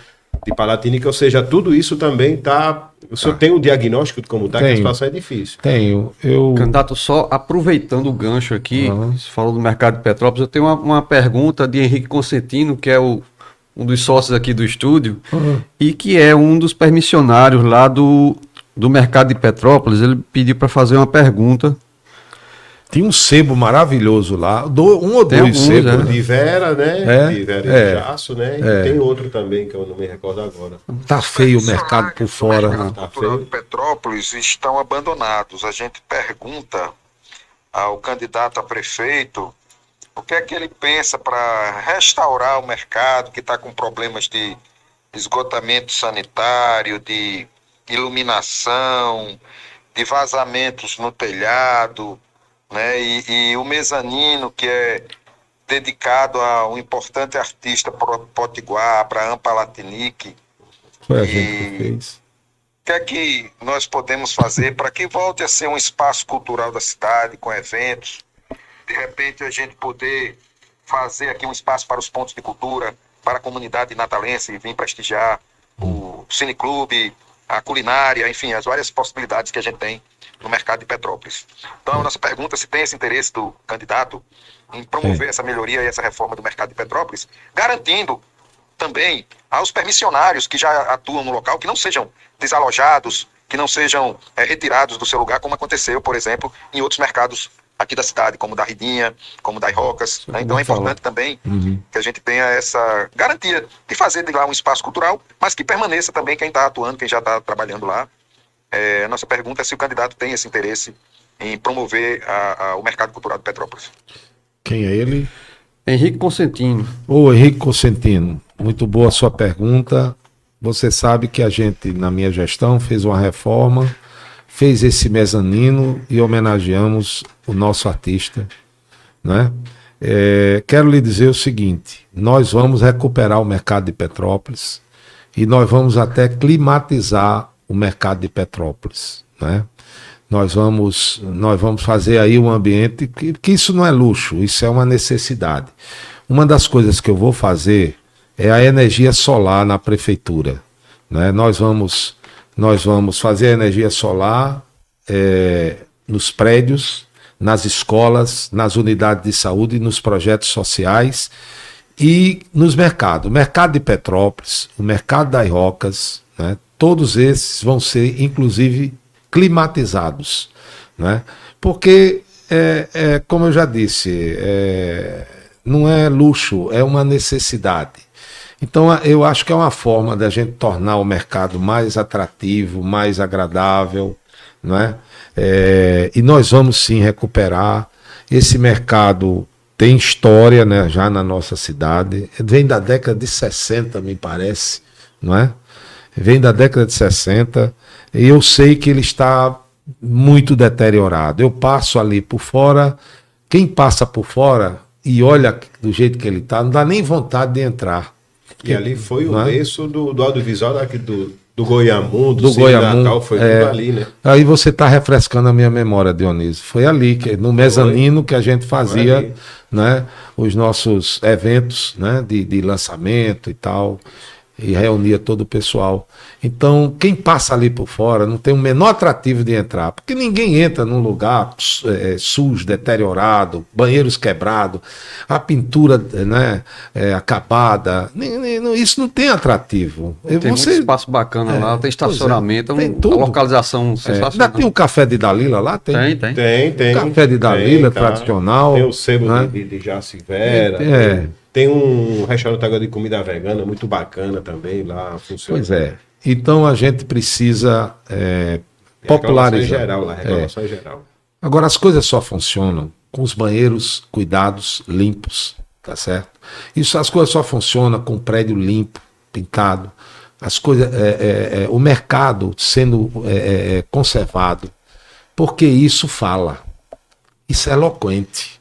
de Palatini, ou seja, tudo isso também está... O senhor tem um diagnóstico de como está, que a situação é difícil. Tenho. Candidato, só aproveitando o gancho aqui, você falou do mercado de Petrópolis, eu tenho uma pergunta de Henrique Consentino, que é um dos sócios aqui do estúdio, e que é um dos permissionários lá do mercado de Petrópolis. Ele pediu para fazer uma pergunta. Tinha um sebo maravilhoso lá, um ou dois sebos. De Vera, né? De Vera e Jaço, né? E tem outro também, que eu não me recordo agora. Tá feio o mercado por fora. O mercado cultural de Petrópolis estão abandonados. A gente pergunta ao candidato a prefeito o que é que ele pensa para restaurar o mercado, que está com problemas de esgotamento sanitário, de iluminação, de vazamentos no telhado, né? E o mezanino, que é dedicado a um importante artista potiguar, Abraham Palatinique. Foi a gente que fez. que é que nós podemos fazer para que volte a ser um espaço cultural da cidade, com eventos? De repente, a gente poder fazer aqui um espaço para os pontos de cultura, para a comunidade natalense vir prestigiar o cineclube, a culinária, enfim, as várias possibilidades que a gente tem no mercado de Petrópolis. Então, a nossa pergunta é se tem esse interesse do candidato em promover essa melhoria e essa reforma do mercado de Petrópolis, garantindo também aos permissionários que já atuam no local que não sejam desalojados, que não sejam retirados do seu lugar, como aconteceu, por exemplo, em outros mercados aqui da cidade, como o da Ridinha, como o das Rocas. Né? Então é importante também que a gente tenha essa garantia de fazer de lá um espaço cultural, mas que permaneça também quem está atuando, quem já está trabalhando lá. Nossa pergunta é se o candidato tem esse interesse em promover o mercado cultural de Petrópolis. Quem é ele? Henrique Consentino. Ô, Henrique Consentino, muito boa a sua pergunta. Você sabe que a gente, na minha gestão, fez uma reforma, fez esse mezanino e homenageamos o nosso artista, né? Quero lhe dizer o seguinte, nós vamos recuperar o mercado de Petrópolis e nós vamos até climatizar o mercado de Petrópolis, né? Nós vamos fazer aí um ambiente que isso não é luxo, isso é uma necessidade. Uma das coisas que eu vou fazer é a energia solar na prefeitura, né? Nós vamos fazer a energia solar nos prédios, nas escolas, nas unidades de saúde, nos projetos sociais e nos mercados. O mercado de Petrópolis, o mercado das Rocas, né? Todos esses vão ser, inclusive, climatizados, né? Porque, como eu já disse, não é luxo, é uma necessidade. Então, eu acho que é uma forma da gente tornar o mercado mais atrativo, mais agradável, não é? E nós vamos sim recuperar. Esse mercado tem história, né, já na nossa cidade, vem da década de 60, me parece, não é? Vem da década de 60 e eu sei que ele está muito deteriorado. Eu passo ali por fora, quem passa por fora e olha do jeito que ele está, não dá nem vontade de entrar. E ali foi o berço do audiovisual daqui do Goiamum, do Goiamum, Natal, foi tudo ali, né? Aí você está refrescando a minha memória, Dionísio. Foi ali, no mezanino que a gente fazia, né, os nossos eventos, né, de lançamento e tal, e reunia todo o pessoal. Então, quem passa ali por fora não tem o menor atrativo de entrar, porque ninguém entra num lugar sujo, deteriorado, banheiros quebrados, a pintura, né, acabada, isso não tem atrativo. Tem muito espaço bacana lá, tem estacionamento, tem a localização sensacional. Ainda tem o Café de Dalila lá? Tem. Tem. O Café de Dalila, tá. tradicional. Tem o sebo, né, de Jaci Vera. Tem um restaurante agora de comida vegana muito bacana também lá, funciona. Pois é. Então a gente precisa popularizar. Reclamação em geral. Agora, as coisas só funcionam com os banheiros cuidados, limpos, tá certo? As coisas só funcionam com o prédio limpo, pintado, as coisas, o mercado sendo conservado, porque isso fala, isso é eloquente,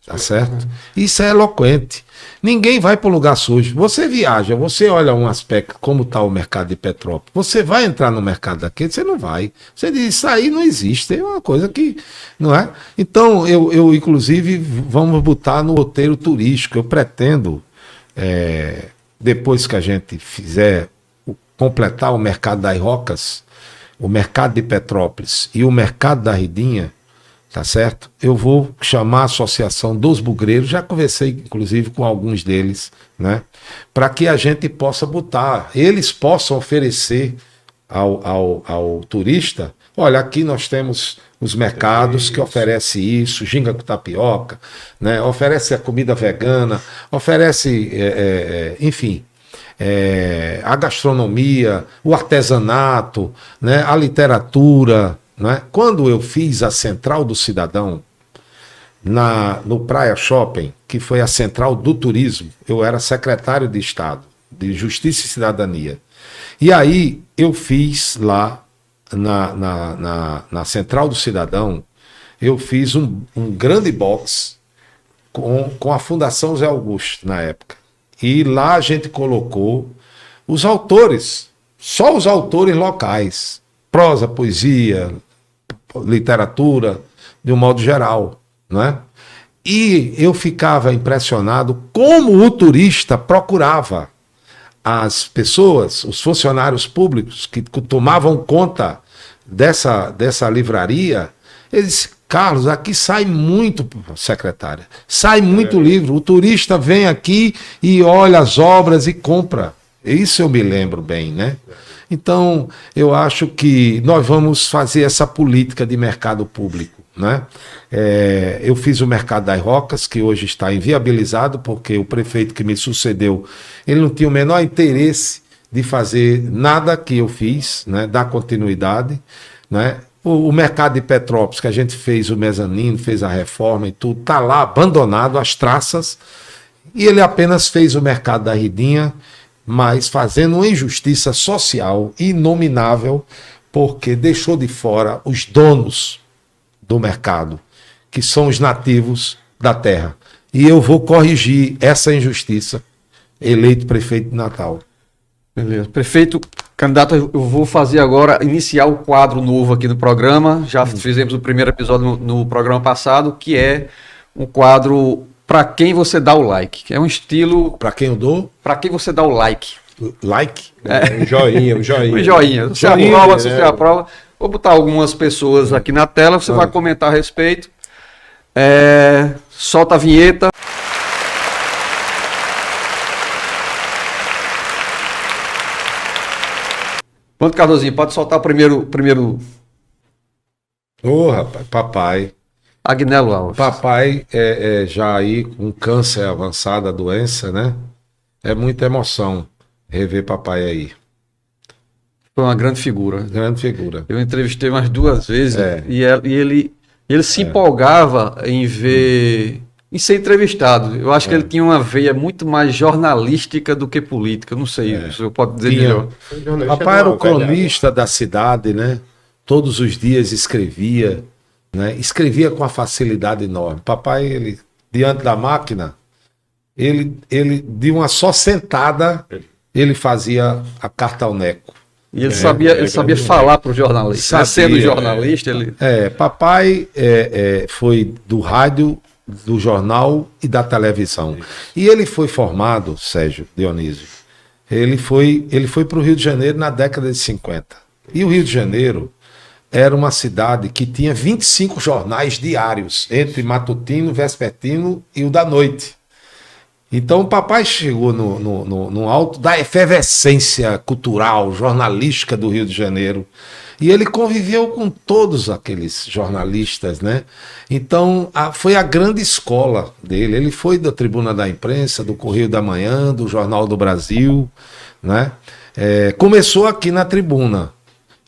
tá certo? Isso é eloquente. Ninguém vai para o lugar sujo. Você viaja, você olha um aspecto, como está o mercado de Petrópolis. Você vai entrar no mercado daquele? Você não vai. Você diz, isso aí não existe. É uma coisa que, não é? Então, eu inclusive, vamos botar no roteiro turístico. Eu pretendo, depois que a gente completar o mercado das Rocas, o mercado de Petrópolis e o mercado da Ridinha, tá certo? Eu vou chamar a Associação dos Bugreiros, já conversei inclusive com alguns deles, né? Para que a gente possa botar, eles possam oferecer ao turista, olha, aqui nós temos os mercados que oferecem isso, ginga com tapioca, né? Oferece a comida vegana, oferece, enfim, a gastronomia, o artesanato, né? A literatura. Não é? Quando eu fiz a Central do Cidadão no Praia Shopping, que foi a Central do Turismo, eu era secretário de Estado de Justiça e Cidadania. E aí eu fiz lá na Central do Cidadão, eu fiz um grande box com a Fundação Zé Augusto na época. E lá a gente colocou os autores, só os autores locais. prosa, poesia, literatura, de um modo geral, né? E eu ficava impressionado como o turista procurava as pessoas, os funcionários públicos que tomavam conta dessa livraria. Eles disse: Carlos, aqui sai muito, secretária, sai muito livro. O turista vem aqui e olha as obras e compra. Isso eu me lembro bem, né? Então, eu acho que nós vamos fazer essa política de mercado público, né? Eu fiz o Mercado das Rocas, que hoje está inviabilizado, porque o prefeito que me sucedeu, ele não tinha o menor interesse de fazer nada que eu fiz, né? Dar continuidade, né? O mercado de Petrópolis, que a gente fez o mezanino, fez a reforma e tudo, está lá abandonado, as traças, e ele apenas fez o mercado da Ridinha, mas fazendo uma injustiça social inominável, porque deixou de fora os donos do mercado, que são os nativos da terra. E eu vou corrigir essa injustiça, eleito prefeito de Natal. Beleza. Prefeito, candidato, eu vou fazer agora, iniciar o quadro novo aqui no programa. Já fizemos o primeiro episódio no programa passado, que é um quadro Para Quem Você Dá o Like. É um estilo... Para quem eu dou? Para quem você dá o like. Like? Um joinha, um joinha. Um joinha. Você aprova, se você aprova. Vou botar algumas pessoas aqui na tela, você vai comentar a respeito. Solta a vinheta. Pronto, Cardozinho, pode soltar o primeiro... Ô, rapaz, papai. Agnello Alves. Papai já aí com câncer avançado, a doença, né? É muita emoção rever papai aí. Foi uma grande figura. Grande figura. Eu entrevistei umas 2 vezes e ele se empolgava em em ser entrevistado. Eu acho que ele tinha uma veia muito mais jornalística do que política. Não sei se eu posso dizer melhor. Papai era o cronista da cidade, né? Todos os dias escrevia, né? Escrevia com uma facilidade enorme. Papai, ele diante da máquina, ele de uma só sentada, ele fazia a carta ao neco. E ele sabia falar para o jornalista. Sendo jornalista, ele... Papai foi do rádio, do jornal e da televisão. E ele foi formado, Sérgio Dionísio, ele foi para o Rio de Janeiro na década de 50. E o Rio de Janeiro era uma cidade que tinha 25 jornais diários, entre matutino, vespertino e o da noite. Então o papai chegou no alto da efervescência cultural, jornalística do Rio de Janeiro. E ele conviveu com todos aqueles jornalistas, né? Então foi a grande escola dele. Ele foi da Tribuna da Imprensa, do Correio da Manhã, do Jornal do Brasil, né? Começou aqui na Tribuna.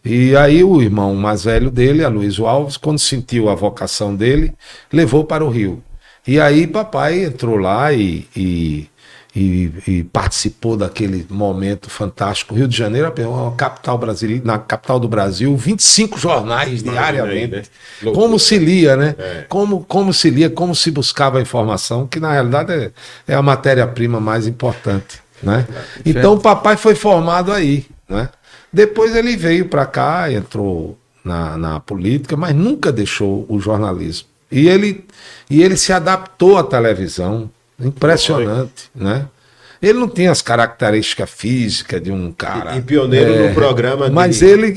E aí o irmão mais velho dele, Aloysio Alves, quando sentiu a vocação dele, levou para o Rio. E aí papai entrou lá e participou daquele momento fantástico. Rio de Janeiro é uma capital brasileira, na capital do Brasil, 25 jornais diariamente. Né? Como se lia, né? Como se lia, como se buscava a informação, que na realidade é a matéria-prima mais importante, né? Então o papai foi formado aí, né? Depois ele veio para cá, entrou na política, mas nunca deixou o jornalismo. E ele se adaptou à televisão, impressionante, né? Ele não tinha as características físicas de um cara... E pioneiro no programa... Mas ele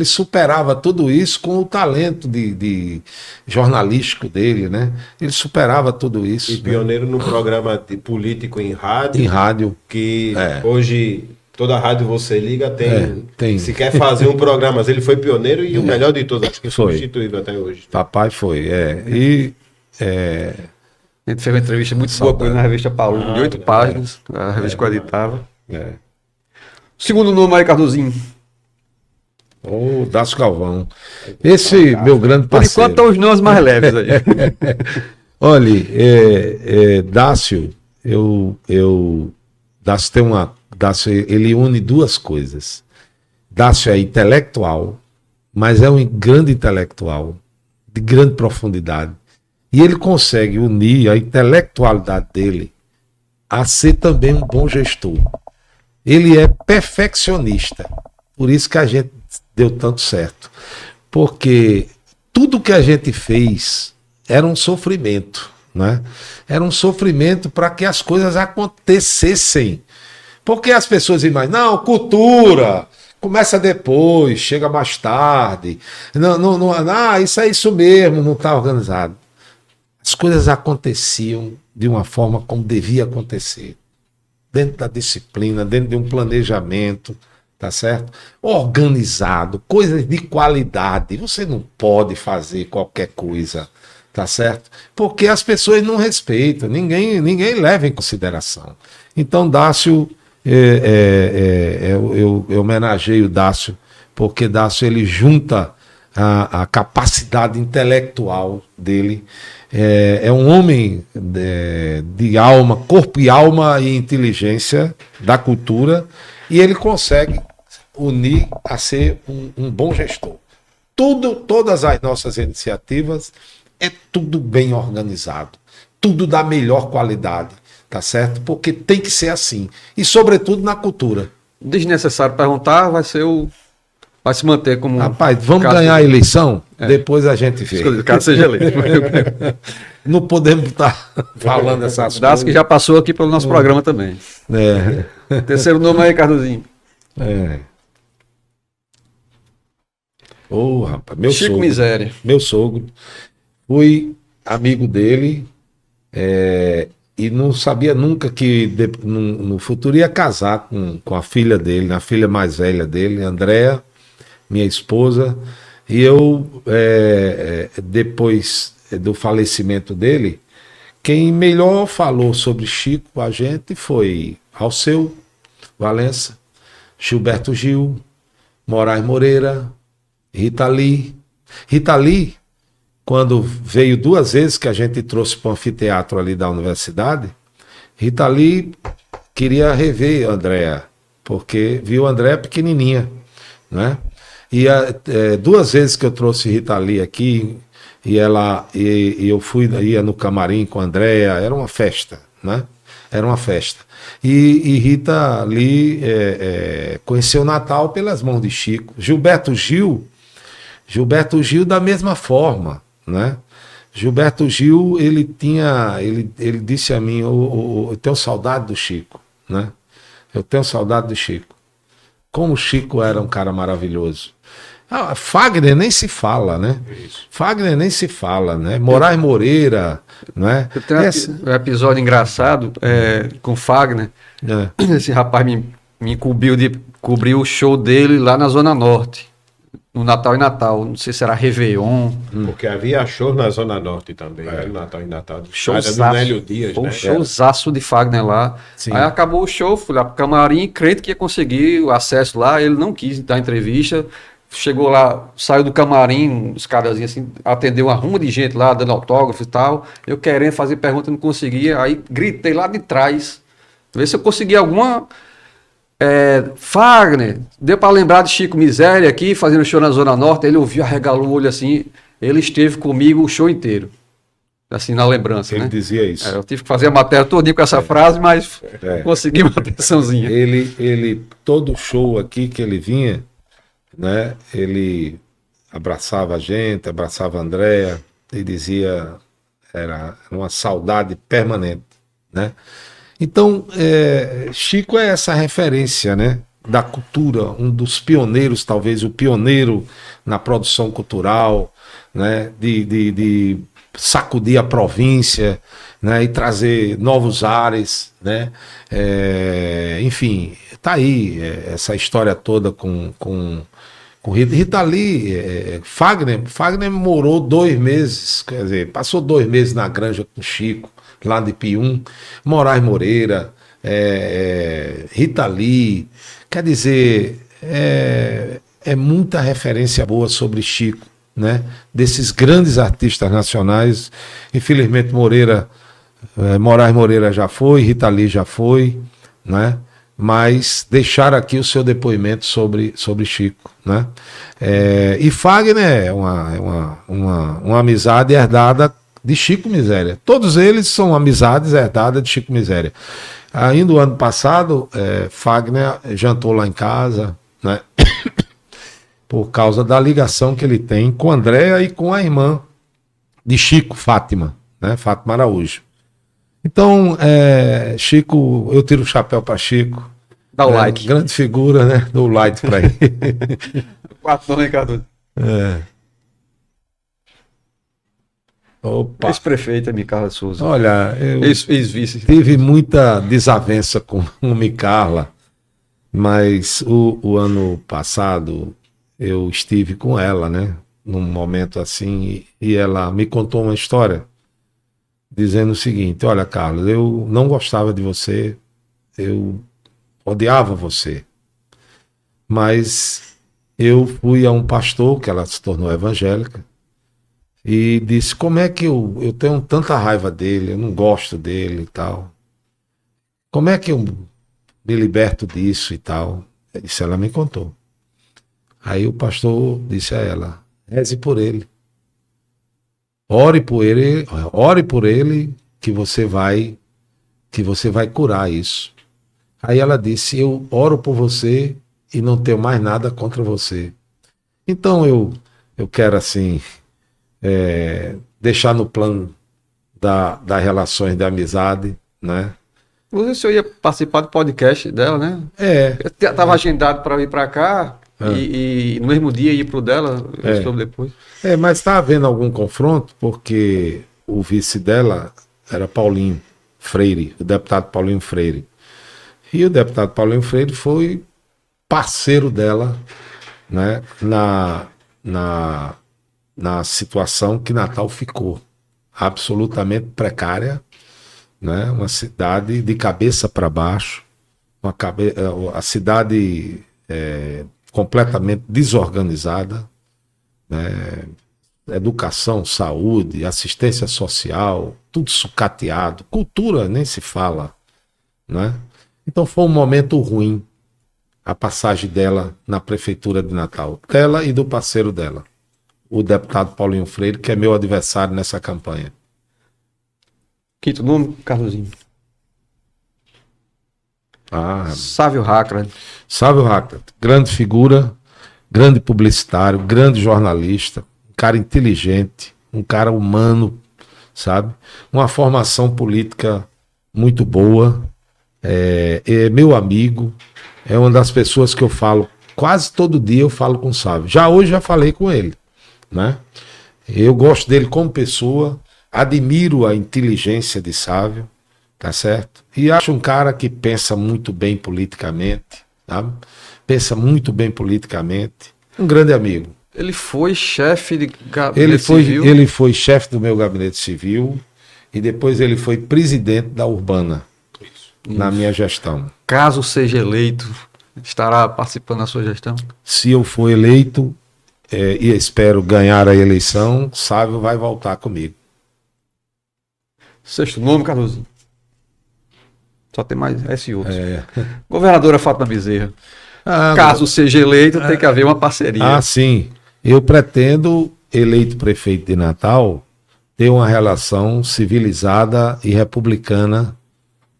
superava tudo isso com o talento de jornalístico dele, né? Ele superava tudo isso. E pioneiro no programa de político em rádio. Em rádio. Que hoje... Toda rádio você liga, tem. Se quer fazer um programa, mas ele foi pioneiro e o melhor de todos, acho que foi substituído até hoje. Papai foi, A gente fez uma entrevista muito boa com ele na revista Paulo, de 8 páginas, a revista que eu editava. Segundo nome aí, Cardozinho. O Dácio Galvão. Esse meu grande parceiro. Por enquanto estão os nomes mais leves aí. Olha, Dácio, Dácio tem Dácio, ele une duas coisas. Dácio é intelectual, mas é um grande intelectual, de grande profundidade. E ele consegue unir a intelectualidade dele a ser também um bom gestor. Ele é perfeccionista. Por isso que a gente deu tanto certo. Porque tudo que a gente fez era um sofrimento, né? Era um sofrimento para que as coisas acontecessem. Porque as pessoas imaginam, não, cultura, começa depois, chega mais tarde. Isso é isso mesmo, não está organizado. As coisas aconteciam de uma forma como devia acontecer. Dentro da disciplina, dentro de um planejamento, tá certo? Organizado, coisas de qualidade. Você não pode fazer qualquer coisa, tá certo? Porque as pessoas não respeitam, ninguém leva em consideração. Então, Dácio, eu homenageio Dácio, porque Dácio ele junta a capacidade intelectual dele. É um homem de alma, corpo e alma e inteligência da cultura, e ele consegue unir a ser um bom gestor. Todas as nossas iniciativas é tudo bem organizado, tudo da melhor qualidade, tá certo? Porque tem que ser assim, e sobretudo na cultura. Desnecessário perguntar, vai se manter como... Rapaz, vamos ganhar a eleição? Depois a gente vê. O cara seja eleito. Não podemos estar falando essas coisas. Das que já passou aqui pelo nosso programa também. Terceiro nome aí, Cardozinho. Rapaz, meu Chico sogro. Miséria. Meu sogro. Fui amigo dele e não sabia nunca que no futuro ia casar com a filha dele, a filha mais velha dele, Andréa, minha esposa. E eu, depois do falecimento dele, quem melhor falou sobre Chico a gente foi Alceu Valença, Gilberto Gil, Moraes Moreira, Rita Lee. Rita Lee, quando veio 2 vezes que a gente trouxe para o anfiteatro ali da universidade, Rita Lee queria rever a Andréa, porque viu a Andréa pequenininha, né? E 2 vezes que eu trouxe Rita Lee aqui, e eu ia no camarim com a Andréa, era uma festa, né? Era uma festa. E Rita Lee conheceu o Natal pelas mãos de Chico. Gilberto Gil da mesma forma, né? Gilberto Gil, ele disse a mim, eu tenho saudade do Chico, né? Eu tenho saudade do Chico. Como o Chico era um cara maravilhoso. Fagner nem se fala, né? Fagner nem se fala, né? Moraes Moreira, né? Tem um episódio engraçado com Fagner. Esse rapaz me incumbiu de cobrir o show dele lá na Zona Norte, no Natal e Natal. Não sei se era Réveillon. Porque havia show na Zona Norte também, no Natal e Natal. Showzaço. Do Nélio Dias, Foi um né? showzaço de Fagner lá. Sim. Aí acabou o show, fui lá pro camarim, crente que ia conseguir o acesso lá, ele não quis dar entrevista. Chegou lá, saiu do camarim, os caras assim, atendeu uma ruma de gente lá, dando autógrafo e tal. Eu querendo fazer pergunta, não conseguia. Aí gritei lá de trás, ver se eu conseguia alguma... Fagner, deu para lembrar de Chico Miséria aqui, fazendo show na Zona Norte. Ele ouviu, arregalou o olho assim. Ele esteve comigo o show inteiro. Assim, na lembrança, Ele né? dizia isso. Eu tive que fazer a matéria todinha com essa frase, mas consegui uma atençãozinha. Ele, todo show aqui que ele vinha, né? Ele abraçava a gente, abraçava a Andréa e dizia, era uma saudade permanente, né? Então, Chico é essa referência, né, da cultura, um dos pioneiros, talvez o pioneiro na produção cultural, né, de sacudir a província, né, e trazer novos ares, né? Enfim, tá aí essa história toda com Rita Lee. Fagner morou 2 meses, quer dizer, passou 2 meses na granja com Chico, lá de Pium. Moraes Moreira, Rita Lee, quer dizer, é muita referência boa sobre Chico, né? Desses grandes artistas nacionais. Infelizmente Moraes Moreira já foi, Rita Lee já foi, né? Mas deixar aqui o seu depoimento sobre Chico, né? E Fagner é uma amizade herdada de Chico Miséria. Todos eles são amizades herdadas de Chico Miséria. Ainda o ano passado, Fagner jantou lá em casa, né? por causa da ligação que ele tem com Andréa e com a irmã de Chico, Fátima, né? Fátima Araújo. Então, Chico, eu tiro o chapéu para Chico. Dá o like. Grande figura, né? Dou o like para ele. 4 nomes, Cardoso. Opa. Ex-prefeito é Micarla Souza. Olha, eu Ex-vice. tive muita desavença com o Micarla, mas o ano passado eu estive com ela, né? Num momento assim, e ela me contou uma história dizendo o seguinte: olha, Carlos, eu não gostava de você, eu odiava você, mas eu fui a um pastor, que ela se tornou evangélica, e disse: como é que eu tenho tanta raiva dele, eu não gosto dele e tal, como é que eu me liberto disso e tal? Isso ela me contou. Aí o pastor disse a ela: reze por ele, ore por ele que você vai curar isso. Aí ela disse: eu oro por você e não tenho mais nada contra você. Então eu quero assim deixar no plano das relações de amizade, né? Inclusive, o senhor ia participar do podcast dela, né? Estava agendado para vir para cá e no mesmo dia ir para o dela, eu soube depois. Mas está havendo algum confronto, porque o vice dela era Paulinho Freire, o deputado Paulinho Freire. E o deputado Paulinho Freire foi parceiro dela, né, na situação que Natal ficou absolutamente precária, né, uma cidade de cabeça para baixo, a cidade completamente desorganizada, né, educação, saúde, assistência social, tudo sucateado, cultura nem se fala, né? Então foi um momento ruim a passagem dela na prefeitura de Natal, dela e do parceiro dela, o deputado Paulinho Freire, que é meu adversário nessa campanha. Quinto nome, Carlosinho. Sávio Hackler. Sávio Hackler, grande figura, grande publicitário, grande jornalista, um cara inteligente, um cara humano, sabe? Uma formação política muito boa, é meu amigo, é uma das pessoas que eu falo, quase todo dia eu falo com o Sávio. Já hoje já falei com ele, né? Eu gosto dele como pessoa, admiro a inteligência de Sávio, tá certo? E acho um cara que pensa muito bem politicamente, sabe? Pensa muito bem politicamente. Um grande amigo. Ele foi chefe de gabinete civil? Ele foi chefe do meu gabinete civil e depois ele foi presidente da Urbana, na minha gestão. Caso seja eleito, estará participando da sua gestão? Se eu for eleito, e espero ganhar a eleição, Sávio vai voltar comigo. Sexto nome, Carlosinho. Só tem mais esse outro. Governadora Fátima Bezerra. Caso seja eleito, tem que haver uma parceria. Sim. Eu pretendo, eleito prefeito de Natal, ter uma relação civilizada e republicana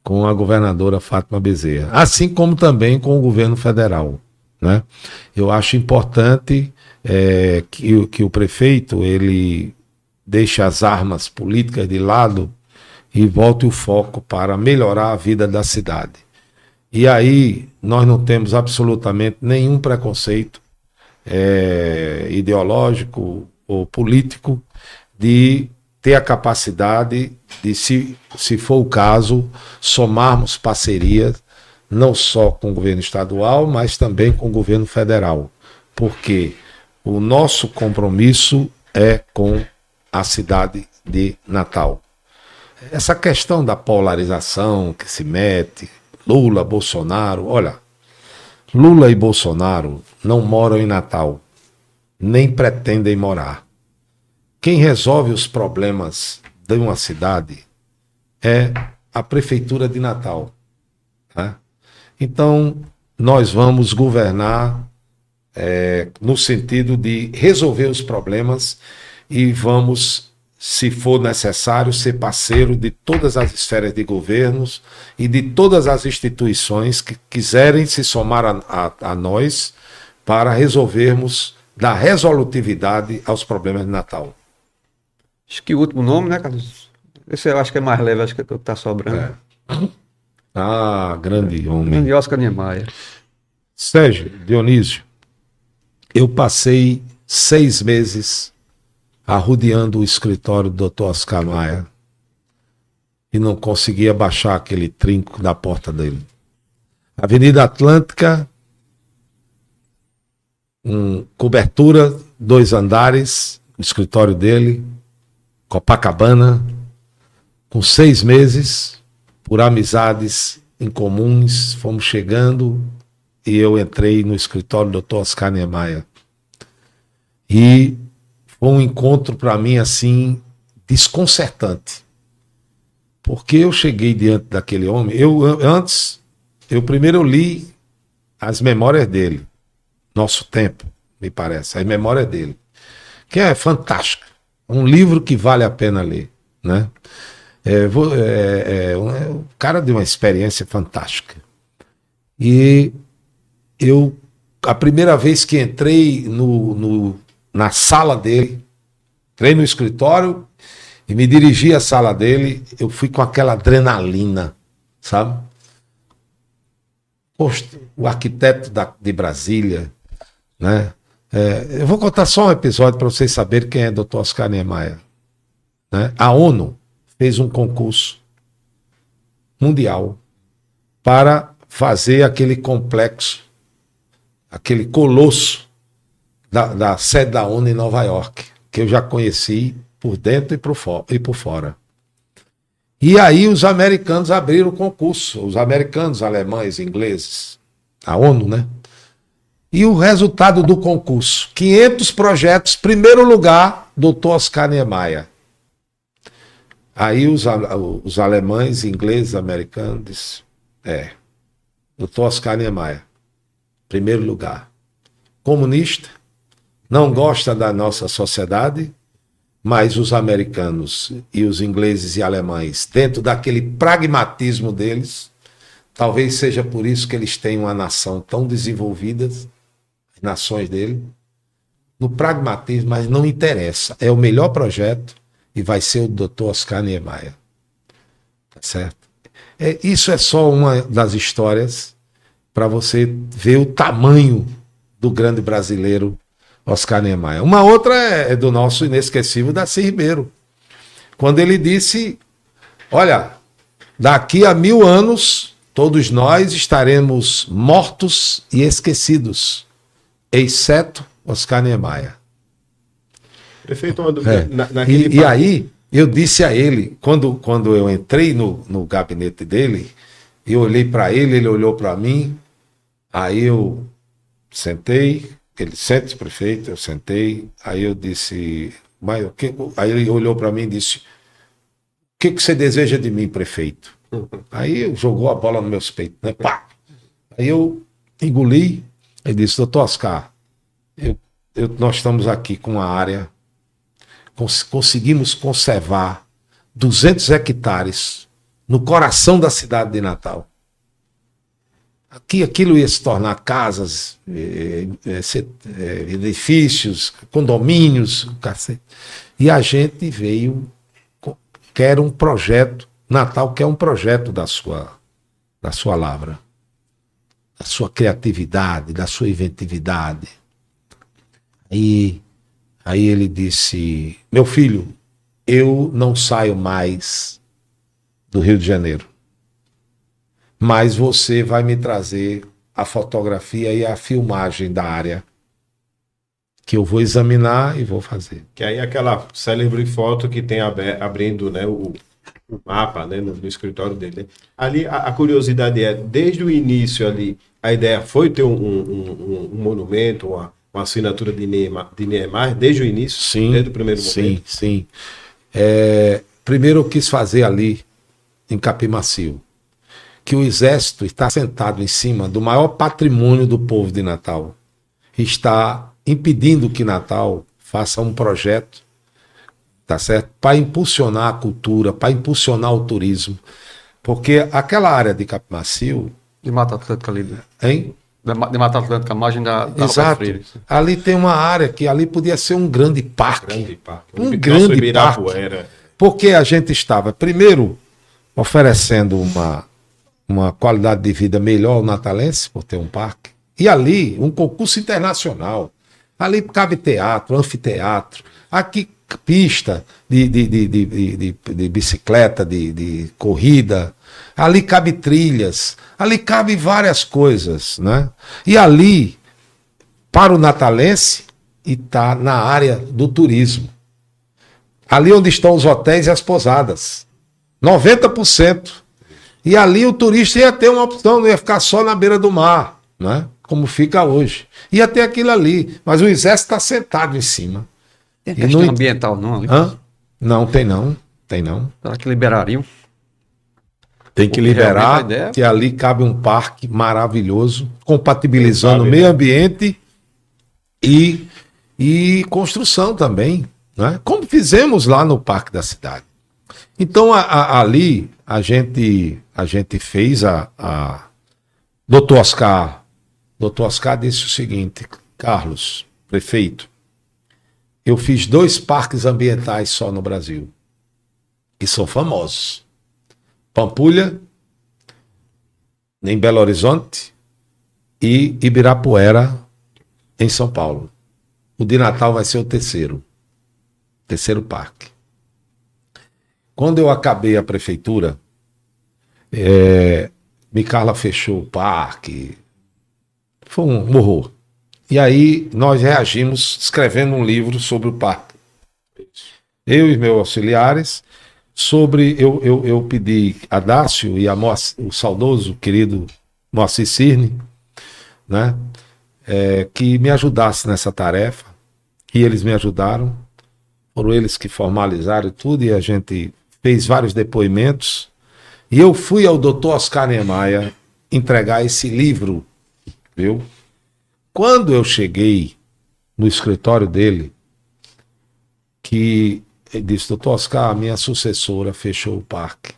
com a governadora Fátima Bezerra. Assim como também com o governo federal, né? Eu acho importante que o prefeito ele deixe as armas políticas de lado e volte o foco para melhorar a vida da cidade. E aí nós não temos absolutamente nenhum preconceito ideológico ou político de ter a capacidade de, se for o caso, somarmos parcerias não só com o governo estadual, mas também com o governo federal. Porque o nosso compromisso é com a cidade de Natal. Essa questão da polarização que se mete, Lula, Bolsonaro, olha, Lula e Bolsonaro não moram em Natal, nem pretendem morar. Quem resolve os problemas de uma cidade é a prefeitura de Natal, tá? Então, nós vamos governar no sentido de resolver os problemas e vamos, se for necessário, ser parceiro de todas as esferas de governos e de todas as instituições que quiserem se somar a nós para resolvermos da resolutividade aos problemas de Natal. Acho que o último nome, né, Carlos? Esse eu acho que é mais leve, acho que é o que tá sobrando. Ah, grande homem. Grande Oscar Niemeyer. Sérgio, Dionísio, eu passei 6 meses arrodeando o escritório do Dr. Oscar Maia e não conseguia baixar aquele trinco da porta dele. Avenida Atlântica, cobertura, 2 andares, o escritório dele, Copacabana, com 6 meses, por amizades incomuns, fomos chegando e eu entrei no escritório do Dr. Oscar Niemeyer. E foi um encontro para mim assim desconcertante. Porque eu cheguei diante daquele homem, eu primeiro li as memórias dele, Nosso Tempo, me parece, as memórias dele, que é fantástica, um livro que vale a pena ler, né? Um cara de uma experiência fantástica. E a primeira vez que entrei na sala dele, entrei no escritório e me dirigi à sala dele, eu fui com aquela adrenalina, sabe? Poxa, o arquiteto de Brasília, né? Eu vou contar só um episódio para vocês saberem quem é Dr. Oscar Niemeyer, né? A ONU fez um concurso mundial para fazer aquele complexo, aquele colosso da sede da ONU em Nova York, que eu já conheci por dentro e por fora. E aí os americanos abriram o concurso, os americanos, alemães, ingleses, a ONU, né? E o resultado do concurso, 500 projetos, primeiro lugar, Dr. Oscar Niemeyer. Aí os alemães, ingleses, americanos, Dr. Oscar Niemeyer, primeiro lugar. Comunista, não gosta da nossa sociedade, mas os americanos e os ingleses e alemães, dentro daquele pragmatismo deles, talvez seja por isso que eles têm uma nação tão desenvolvida, as nações dele, no pragmatismo, mas não interessa. É o melhor projeto e vai ser o Dr. Oscar Niemeyer. Tá certo? Isso é só uma das histórias para você ver o tamanho do grande brasileiro Oscar Niemeyer. Uma outra é do nosso inesquecível Darcy Ribeiro, quando ele disse: olha, daqui a 1000 anos todos nós estaremos mortos e esquecidos, exceto Oscar Niemeyer. Prefeito, uma dúvida. E aí eu disse a ele, quando eu entrei no gabinete dele, eu olhei para ele, ele olhou para mim, aí eu sentei, ele sente, prefeito, eu sentei, aí eu disse, aí ele olhou para mim e disse: o que você deseja de mim, prefeito? Aí jogou a bola nos meus peitos, né? Pá! Aí eu engoli e disse: doutor Oscar, nós estamos aqui com uma área, conseguimos conservar 200 hectares no coração da cidade de Natal. Aqui aquilo ia se tornar casas, edifícios, condomínios, cacete. E a gente veio, quer um projeto, Natal quer um projeto da sua lavra, da sua criatividade, da sua inventividade. Aí ele disse: meu filho, eu não saio mais do Rio de Janeiro, mas você vai me trazer a fotografia e a filmagem da área, que eu vou examinar e vou fazer. Que aí aquela célebre foto que tem abrindo, né, o mapa, né, no escritório dele. Né? Ali a curiosidade é, desde o início ali, a ideia foi ter um monumento, uma assinatura de Niemeyer, desde o início, sim, desde o primeiro momento. Sim. Primeiro eu quis fazer ali, em Capim Macio, que o Exército está sentado em cima do maior patrimônio do povo de Natal. Está impedindo que Natal faça um projeto, tá certo? Para impulsionar a cultura, para impulsionar o turismo. Porque aquela área de Capim Macio... De Mata Atlântica ali. Hein? de Mata Atlântica, a margem da Roberto Exato. Freire. Ali tem uma área que ali podia ser um grande parque. Grande parque. Um Nosso grande Ibirapuera. Porque a gente estava, primeiro, oferecendo uma qualidade de vida melhor ao natalense, por ter um parque. E ali, um concurso internacional. Ali cabe teatro, anfiteatro. Aqui, pista de bicicleta, de corrida. Ali cabe trilhas. Ali cabe várias coisas, né? E ali, para o natalense, está na área do turismo. Ali onde estão os hotéis e as pousadas. 90%. E ali o turista ia ter uma opção, não ia ficar só na beira do mar, né? Como fica hoje. Ia ter aquilo ali, mas o exército está sentado em cima. Tem E questão não- ambiental, não? Ali? Hã? Não, tem não. Tem não. Será que liberariam? Tem que Porque realmente liberar, a ideia- que ali cabe um parque maravilhoso, compatibilizando o Quem sabe, meio né? ambiente e construção também, né? Como fizemos lá no Parque da Cidade. Então, ali, a gente fez Dr. Oscar. Dr. Oscar disse o seguinte: Carlos, prefeito, eu fiz 2 parques ambientais só no Brasil, que são famosos. Pampulha, em Belo Horizonte, e Ibirapuera, em São Paulo. O de Natal vai ser o terceiro parque. Quando eu acabei a prefeitura, Micarla fechou o parque. Foi um horror. E aí nós reagimos escrevendo um livro sobre o parque. Eu e meus auxiliares, eu pedi a Dácio e o saudoso, querido Moacir Cirne, né, que me ajudasse nessa tarefa. E eles me ajudaram. Foram eles que formalizaram tudo e a gente fez vários depoimentos. E eu fui ao Dr. Oscar Niemeyer entregar esse livro, viu? Quando eu cheguei no escritório dele, que ele disse: Dr. Oscar, minha sucessora fechou o parque.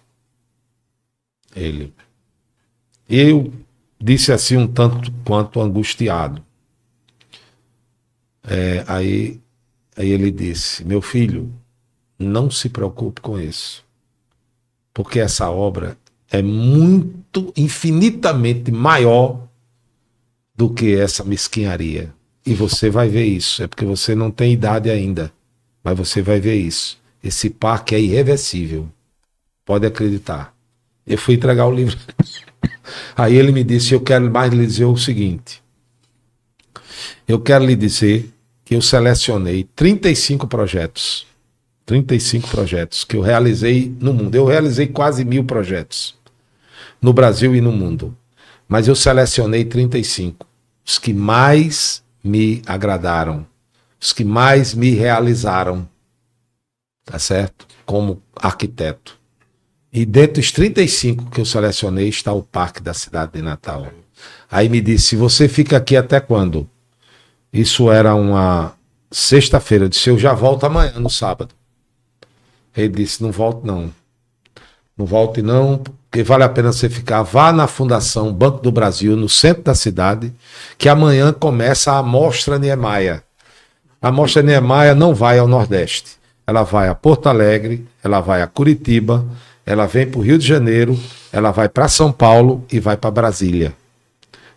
Eu disse assim um tanto quanto angustiado. Aí ele disse: meu filho, não se preocupe com isso, porque essa obra é infinitamente maior do que essa mesquinharia. E você vai ver isso. É porque você não tem idade ainda, mas você vai ver isso. Esse parque é irreversível. Pode acreditar. Eu fui entregar o livro. Aí ele me disse: eu quero mais lhe dizer o seguinte. Eu quero lhe dizer que eu selecionei 35 projetos. 35 projetos que eu realizei no mundo. Eu realizei quase 1000 projetos no Brasil e no mundo. Mas eu selecionei 35. Os que mais me agradaram. Os que mais me realizaram. Tá certo? Como arquiteto. E dentro dos 35 que eu selecionei está o Parque da Cidade de Natal. Aí me disse: você fica aqui até quando? Isso era uma sexta-feira. Eu disse: eu já volto amanhã, no sábado. Ele disse: não volto não. Não volte não, porque vale a pena você ficar. Vá na Fundação Banco do Brasil, no centro da cidade, que amanhã começa a Mostra Niemeyer. A Mostra Niemeyer não vai ao Nordeste. Ela vai a Porto Alegre, ela vai a Curitiba, ela vem para o Rio de Janeiro, ela vai para São Paulo e vai para Brasília.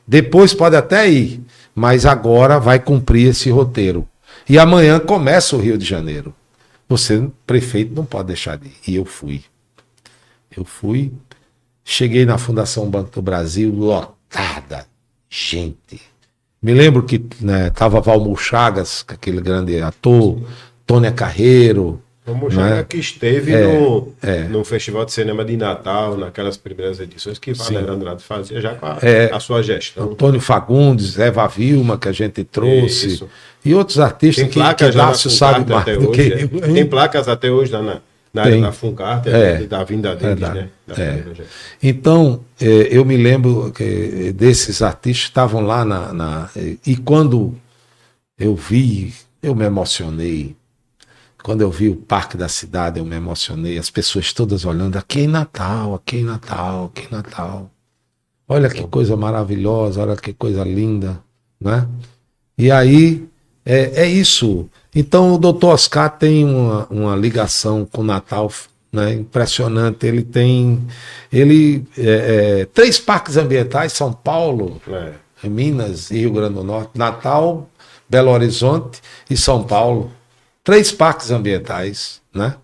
Depois pode até ir, mas agora vai cumprir esse roteiro. E amanhã começa o Rio de Janeiro. Você, prefeito, não pode deixar de ir. E eu fui. Cheguei na Fundação Banco do Brasil, lotada, gente. Me lembro que tava Valmor Chagas, aquele grande ator, Tônia Carreiro. Vamos né? mostrar que esteve no Festival de Cinema de Natal, naquelas primeiras edições que Valério Andrade fazia já com a sua gestão. Antônio Fagundes, Eva Vilma, que a gente trouxe. Isso. E outros artistas Tem placas que já na Dácio sabe Funcarte mais até do que hoje. eu. Tem placas até hoje na área Tem. da Funcarte, da vinda deles, né? Da primeira gestão. Então, eu me lembro que desses artistas que estavam lá e quando eu vi, eu me emocionei. Quando eu vi o Parque da Cidade, eu me emocionei. As pessoas todas olhando: aqui em Natal, aqui em Natal, aqui em Natal. Olha que coisa maravilhosa, olha que coisa linda, né? E aí, é isso. Então, o Dr. Oscar tem uma ligação com o Natal, né, impressionante. Ele tem 3 parques ambientais, São Paulo, Minas e Rio Grande do Norte, Natal, Belo Horizonte e São Paulo. 3 parques ambientais, né?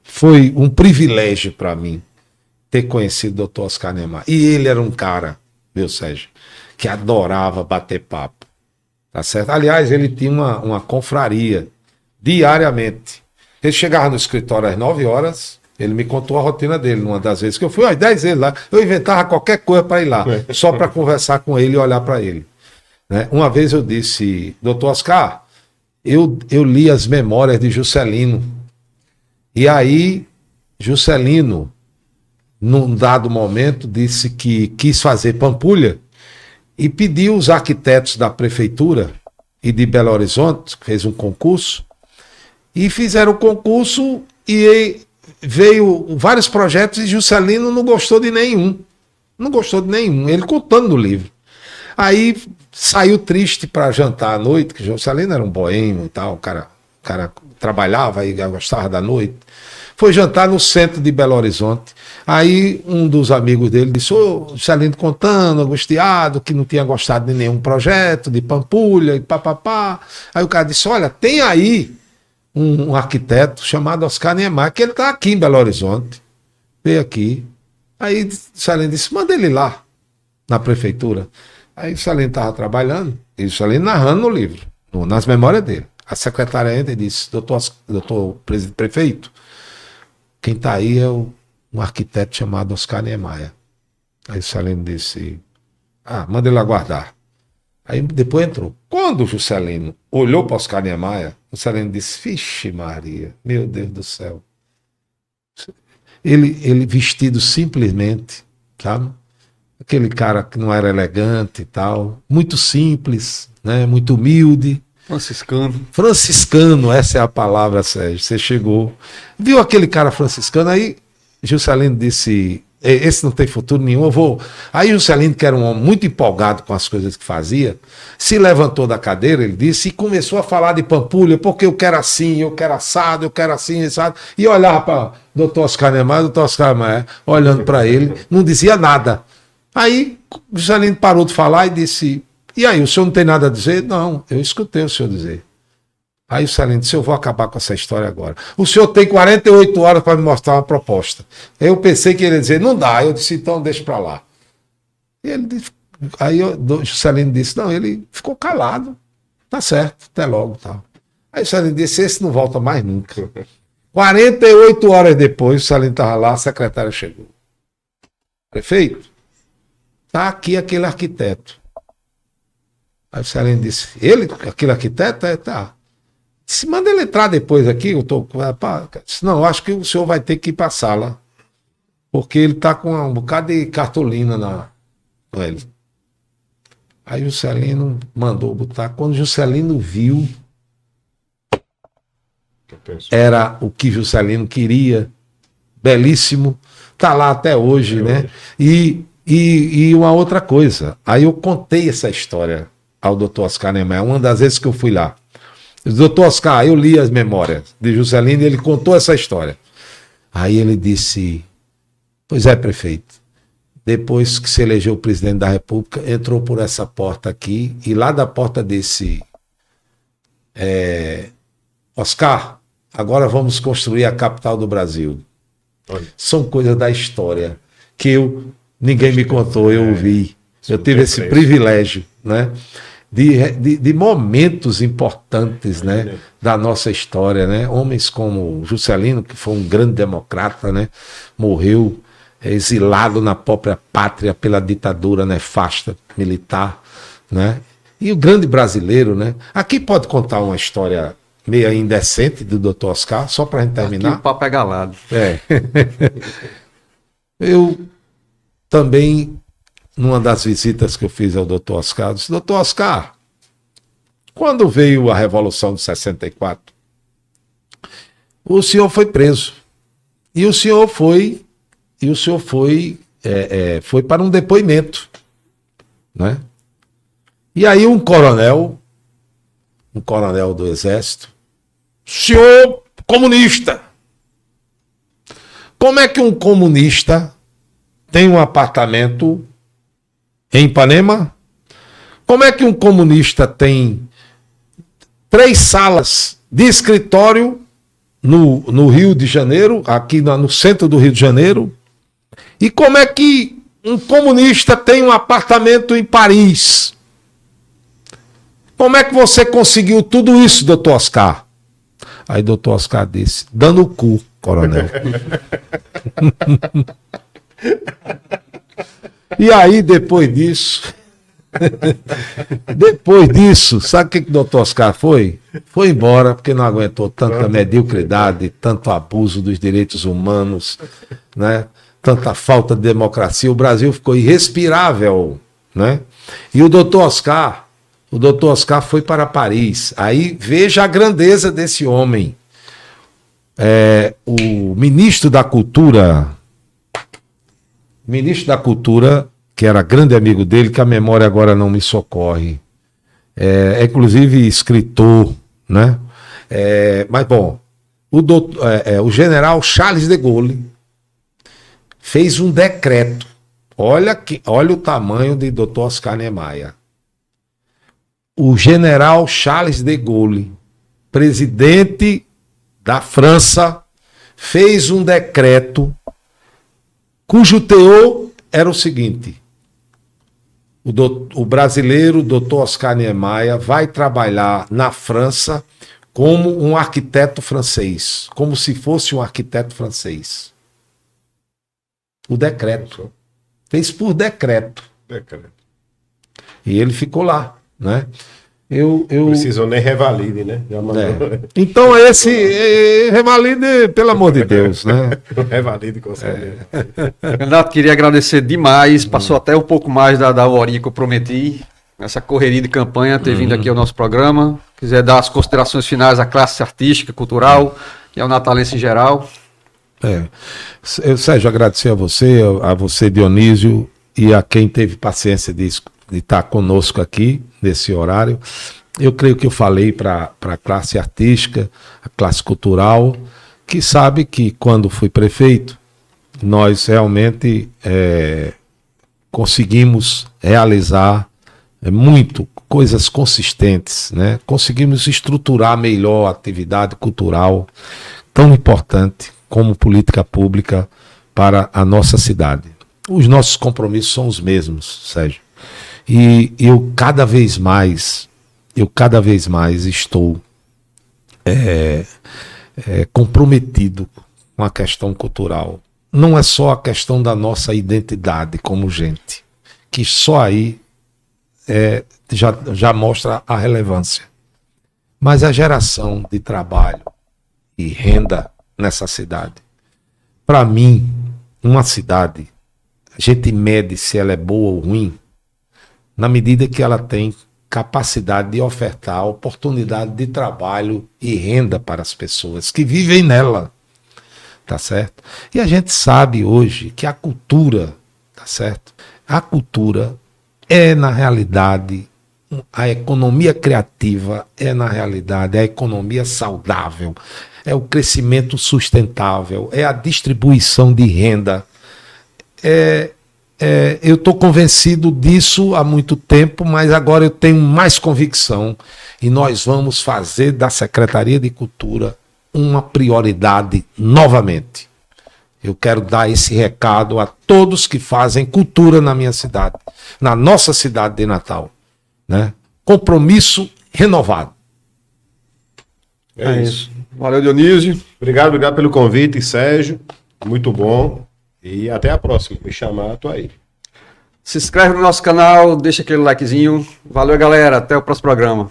Foi um privilégio para mim ter conhecido o Dr. Oscar Niemeyer. E ele era um cara, viu, Sérgio, que adorava bater papo. Tá certo? Aliás, ele tinha uma confraria diariamente. Ele chegava no escritório às 9 horas, ele me contou a rotina dele, numa das vezes que eu fui, 10 vezes lá, eu inventava qualquer coisa para ir lá, só para conversar com ele e olhar para ele. Né? Uma vez eu disse, Dr. Oscar, eu li as memórias de Juscelino. E aí, Juscelino, num dado momento, disse que quis fazer Pampulha e pediu os arquitetos da prefeitura e de Belo Horizonte, fez um concurso, e fizeram o concurso e veio vários projetos e Juscelino não gostou de nenhum. Não gostou de nenhum, ele contando no livro. Aí saiu triste para jantar à noite, que Juscelino era um boêmio e tal, o cara trabalhava e gostava da noite. Foi jantar no centro de Belo Horizonte. Aí um dos amigos dele disse, Juscelino contando, angustiado, que não tinha gostado de nenhum projeto, de Pampulha e papapá. Aí o cara disse, olha, tem aí um arquiteto chamado Oscar Niemeyer, que ele está aqui em Belo Horizonte. Veio aqui. Aí Juscelino disse, manda ele lá, na prefeitura. Aí o Juscelino estava trabalhando, e o Juscelino narrando no livro, nas memórias dele. A secretária entra e disse, doutor prefeito, quem está aí é um arquiteto chamado Oscar Niemeyer. Aí o Juscelino disse, manda ele aguardar. Aí depois entrou. Quando o Juscelino olhou para Oscar Niemeyer, o Juscelino disse, vixe Maria, meu Deus do céu. Ele vestido simplesmente, sabe? Aquele cara que não era elegante e tal, muito simples, né? Muito humilde. Franciscano, essa é a palavra, Sérgio. Você chegou, viu aquele cara franciscano, aí Juscelino disse, esse não tem futuro nenhum, eu vou... Aí Juscelino, que era um homem muito empolgado com as coisas que fazia, se levantou da cadeira, ele disse, e começou a falar de Pampulha, porque eu quero assim, eu quero assado, eu quero assim, assado, e olhava para o Dr. Oscar Niemeyer, olhando para ele, não dizia nada. Aí Juscelino parou de falar e disse, e aí, o senhor não tem nada a dizer? Não, eu escutei o senhor dizer. Aí o Juscelino disse, eu vou acabar com essa história agora. O senhor tem 48 horas para me mostrar uma proposta. Eu pensei que ele ia dizer, não dá. Eu disse, então deixa para lá. E ele disse, aí o Juscelino disse, não, ele ficou calado. Tá certo, até logo. Tal. Aí o Juscelino disse, esse não volta mais nunca. 48 horas depois, o Juscelino estava lá, a secretária chegou. Prefeito, tá aqui aquele arquiteto. Aí o Juscelino disse, aquele arquiteto? Tá. Disse, manda ele entrar depois aqui, eu tô... Disse, não, acho que o senhor vai ter que ir para a sala, porque ele tá com um bocado de cartolina com ele. Aí o Juscelino mandou botar, quando o Juscelino viu, era o que Juscelino queria, belíssimo, tá lá até hoje, né? E uma outra coisa, aí eu contei essa história ao Dr. Oscar Niemeyer, uma das vezes que eu fui lá. Dr. Oscar, eu li as memórias de Juscelino e ele contou essa história. Aí ele disse, pois é, prefeito, depois que se elegeu o presidente da República, entrou por essa porta aqui, e lá da porta desse Oscar, agora vamos construir a capital do Brasil. Olha. São coisas da história que ninguém me contou, eu ouvi. Eu tive esse privilégio, né? De momentos importantes, né, da nossa história, né? Homens como Juscelino, que foi um grande democrata, né? Morreu exilado na própria pátria pela ditadura nefasta militar, né? E o grande brasileiro, né? Aqui pode contar uma história meio indecente do Dr. Oscar, só para a gente terminar. Aqui o papo é galado. Eu também, numa das visitas que eu fiz ao Dr. Oscar, eu disse, Dr. Oscar, quando veio a Revolução de 64, o senhor foi preso. E o senhor foi e o senhor foi para um depoimento, né? E aí um coronel do Exército, senhor comunista, como é que um comunista tem um apartamento em Ipanema? Como é que um comunista tem 3 salas de escritório no Rio de Janeiro, aqui no centro do Rio de Janeiro? E como é que um comunista tem um apartamento em Paris? Como é que você conseguiu tudo isso, doutor Oscar? Aí doutor Oscar disse, dando o cu, coronel. E aí, depois disso, sabe o que o doutor Oscar foi? Foi embora, porque não aguentou tanta mediocridade, tanto abuso dos direitos humanos, né? Tanta falta de democracia. O Brasil ficou irrespirável, né? E o doutor Oscar foi para Paris. Aí veja a grandeza desse homem. O ministro da Cultura, que era grande amigo dele, que a memória agora não me socorre, inclusive escritor, né? Mas bom, o general Charles de Gaulle fez um decreto. Olha o tamanho de Dr. Oscar Niemeyer. O general Charles de Gaulle, presidente da França, fez um decreto cujo teor era o seguinte: o brasileiro Dr. Oscar Niemeyer vai trabalhar na França como um arquiteto francês, como se fosse um arquiteto francês. O decreto. Fez por decreto. E ele ficou lá, né? Precisou nem revalide, né? Já mandou. Então revalide, pelo amor de Deus, né? Revalide com certeza. Candidato, queria agradecer demais, passou até um pouco mais da horinha que eu prometi, nessa correria de campanha, ter vindo aqui ao nosso programa. Quiser dar as considerações finais à classe artística, cultural, e ao natalense em geral. Sérgio, agradecer a você, Dionísio, e a quem teve paciência de estar conosco aqui nesse horário. Eu creio que eu falei para a classe artística, a classe cultural, que sabe que quando fui prefeito, nós realmente conseguimos realizar coisas consistentes, né? Conseguimos estruturar melhor a atividade cultural tão importante como política pública para a nossa cidade. Os nossos compromissos são os mesmos, Sérgio. E eu cada vez mais estou comprometido com a questão cultural. Não é só a questão da nossa identidade como gente, que só aí já mostra a relevância. Mas a geração de trabalho e renda nessa cidade. Para mim, uma cidade, a gente mede se ela é boa ou ruim na medida que ela tem capacidade de ofertar oportunidade de trabalho e renda para as pessoas que vivem nela, tá certo? E a gente sabe hoje que a cultura, tá certo? A cultura é, na realidade, a economia criativa é, na realidade, a economia saudável, é o crescimento sustentável, é a distribuição de renda. Eu estou convencido disso há muito tempo, mas agora eu tenho mais convicção e nós vamos fazer da Secretaria de Cultura uma prioridade novamente. Eu quero dar esse recado a todos que fazem cultura na minha cidade, na nossa cidade de Natal, né? Compromisso renovado. É isso. Valeu, Dionísio. Obrigado pelo convite, Sérgio. Muito bom. E até a próxima. Me chamar, tô aí. Se inscreve no nosso canal, deixa aquele likezinho. Valeu, galera. Até o próximo programa.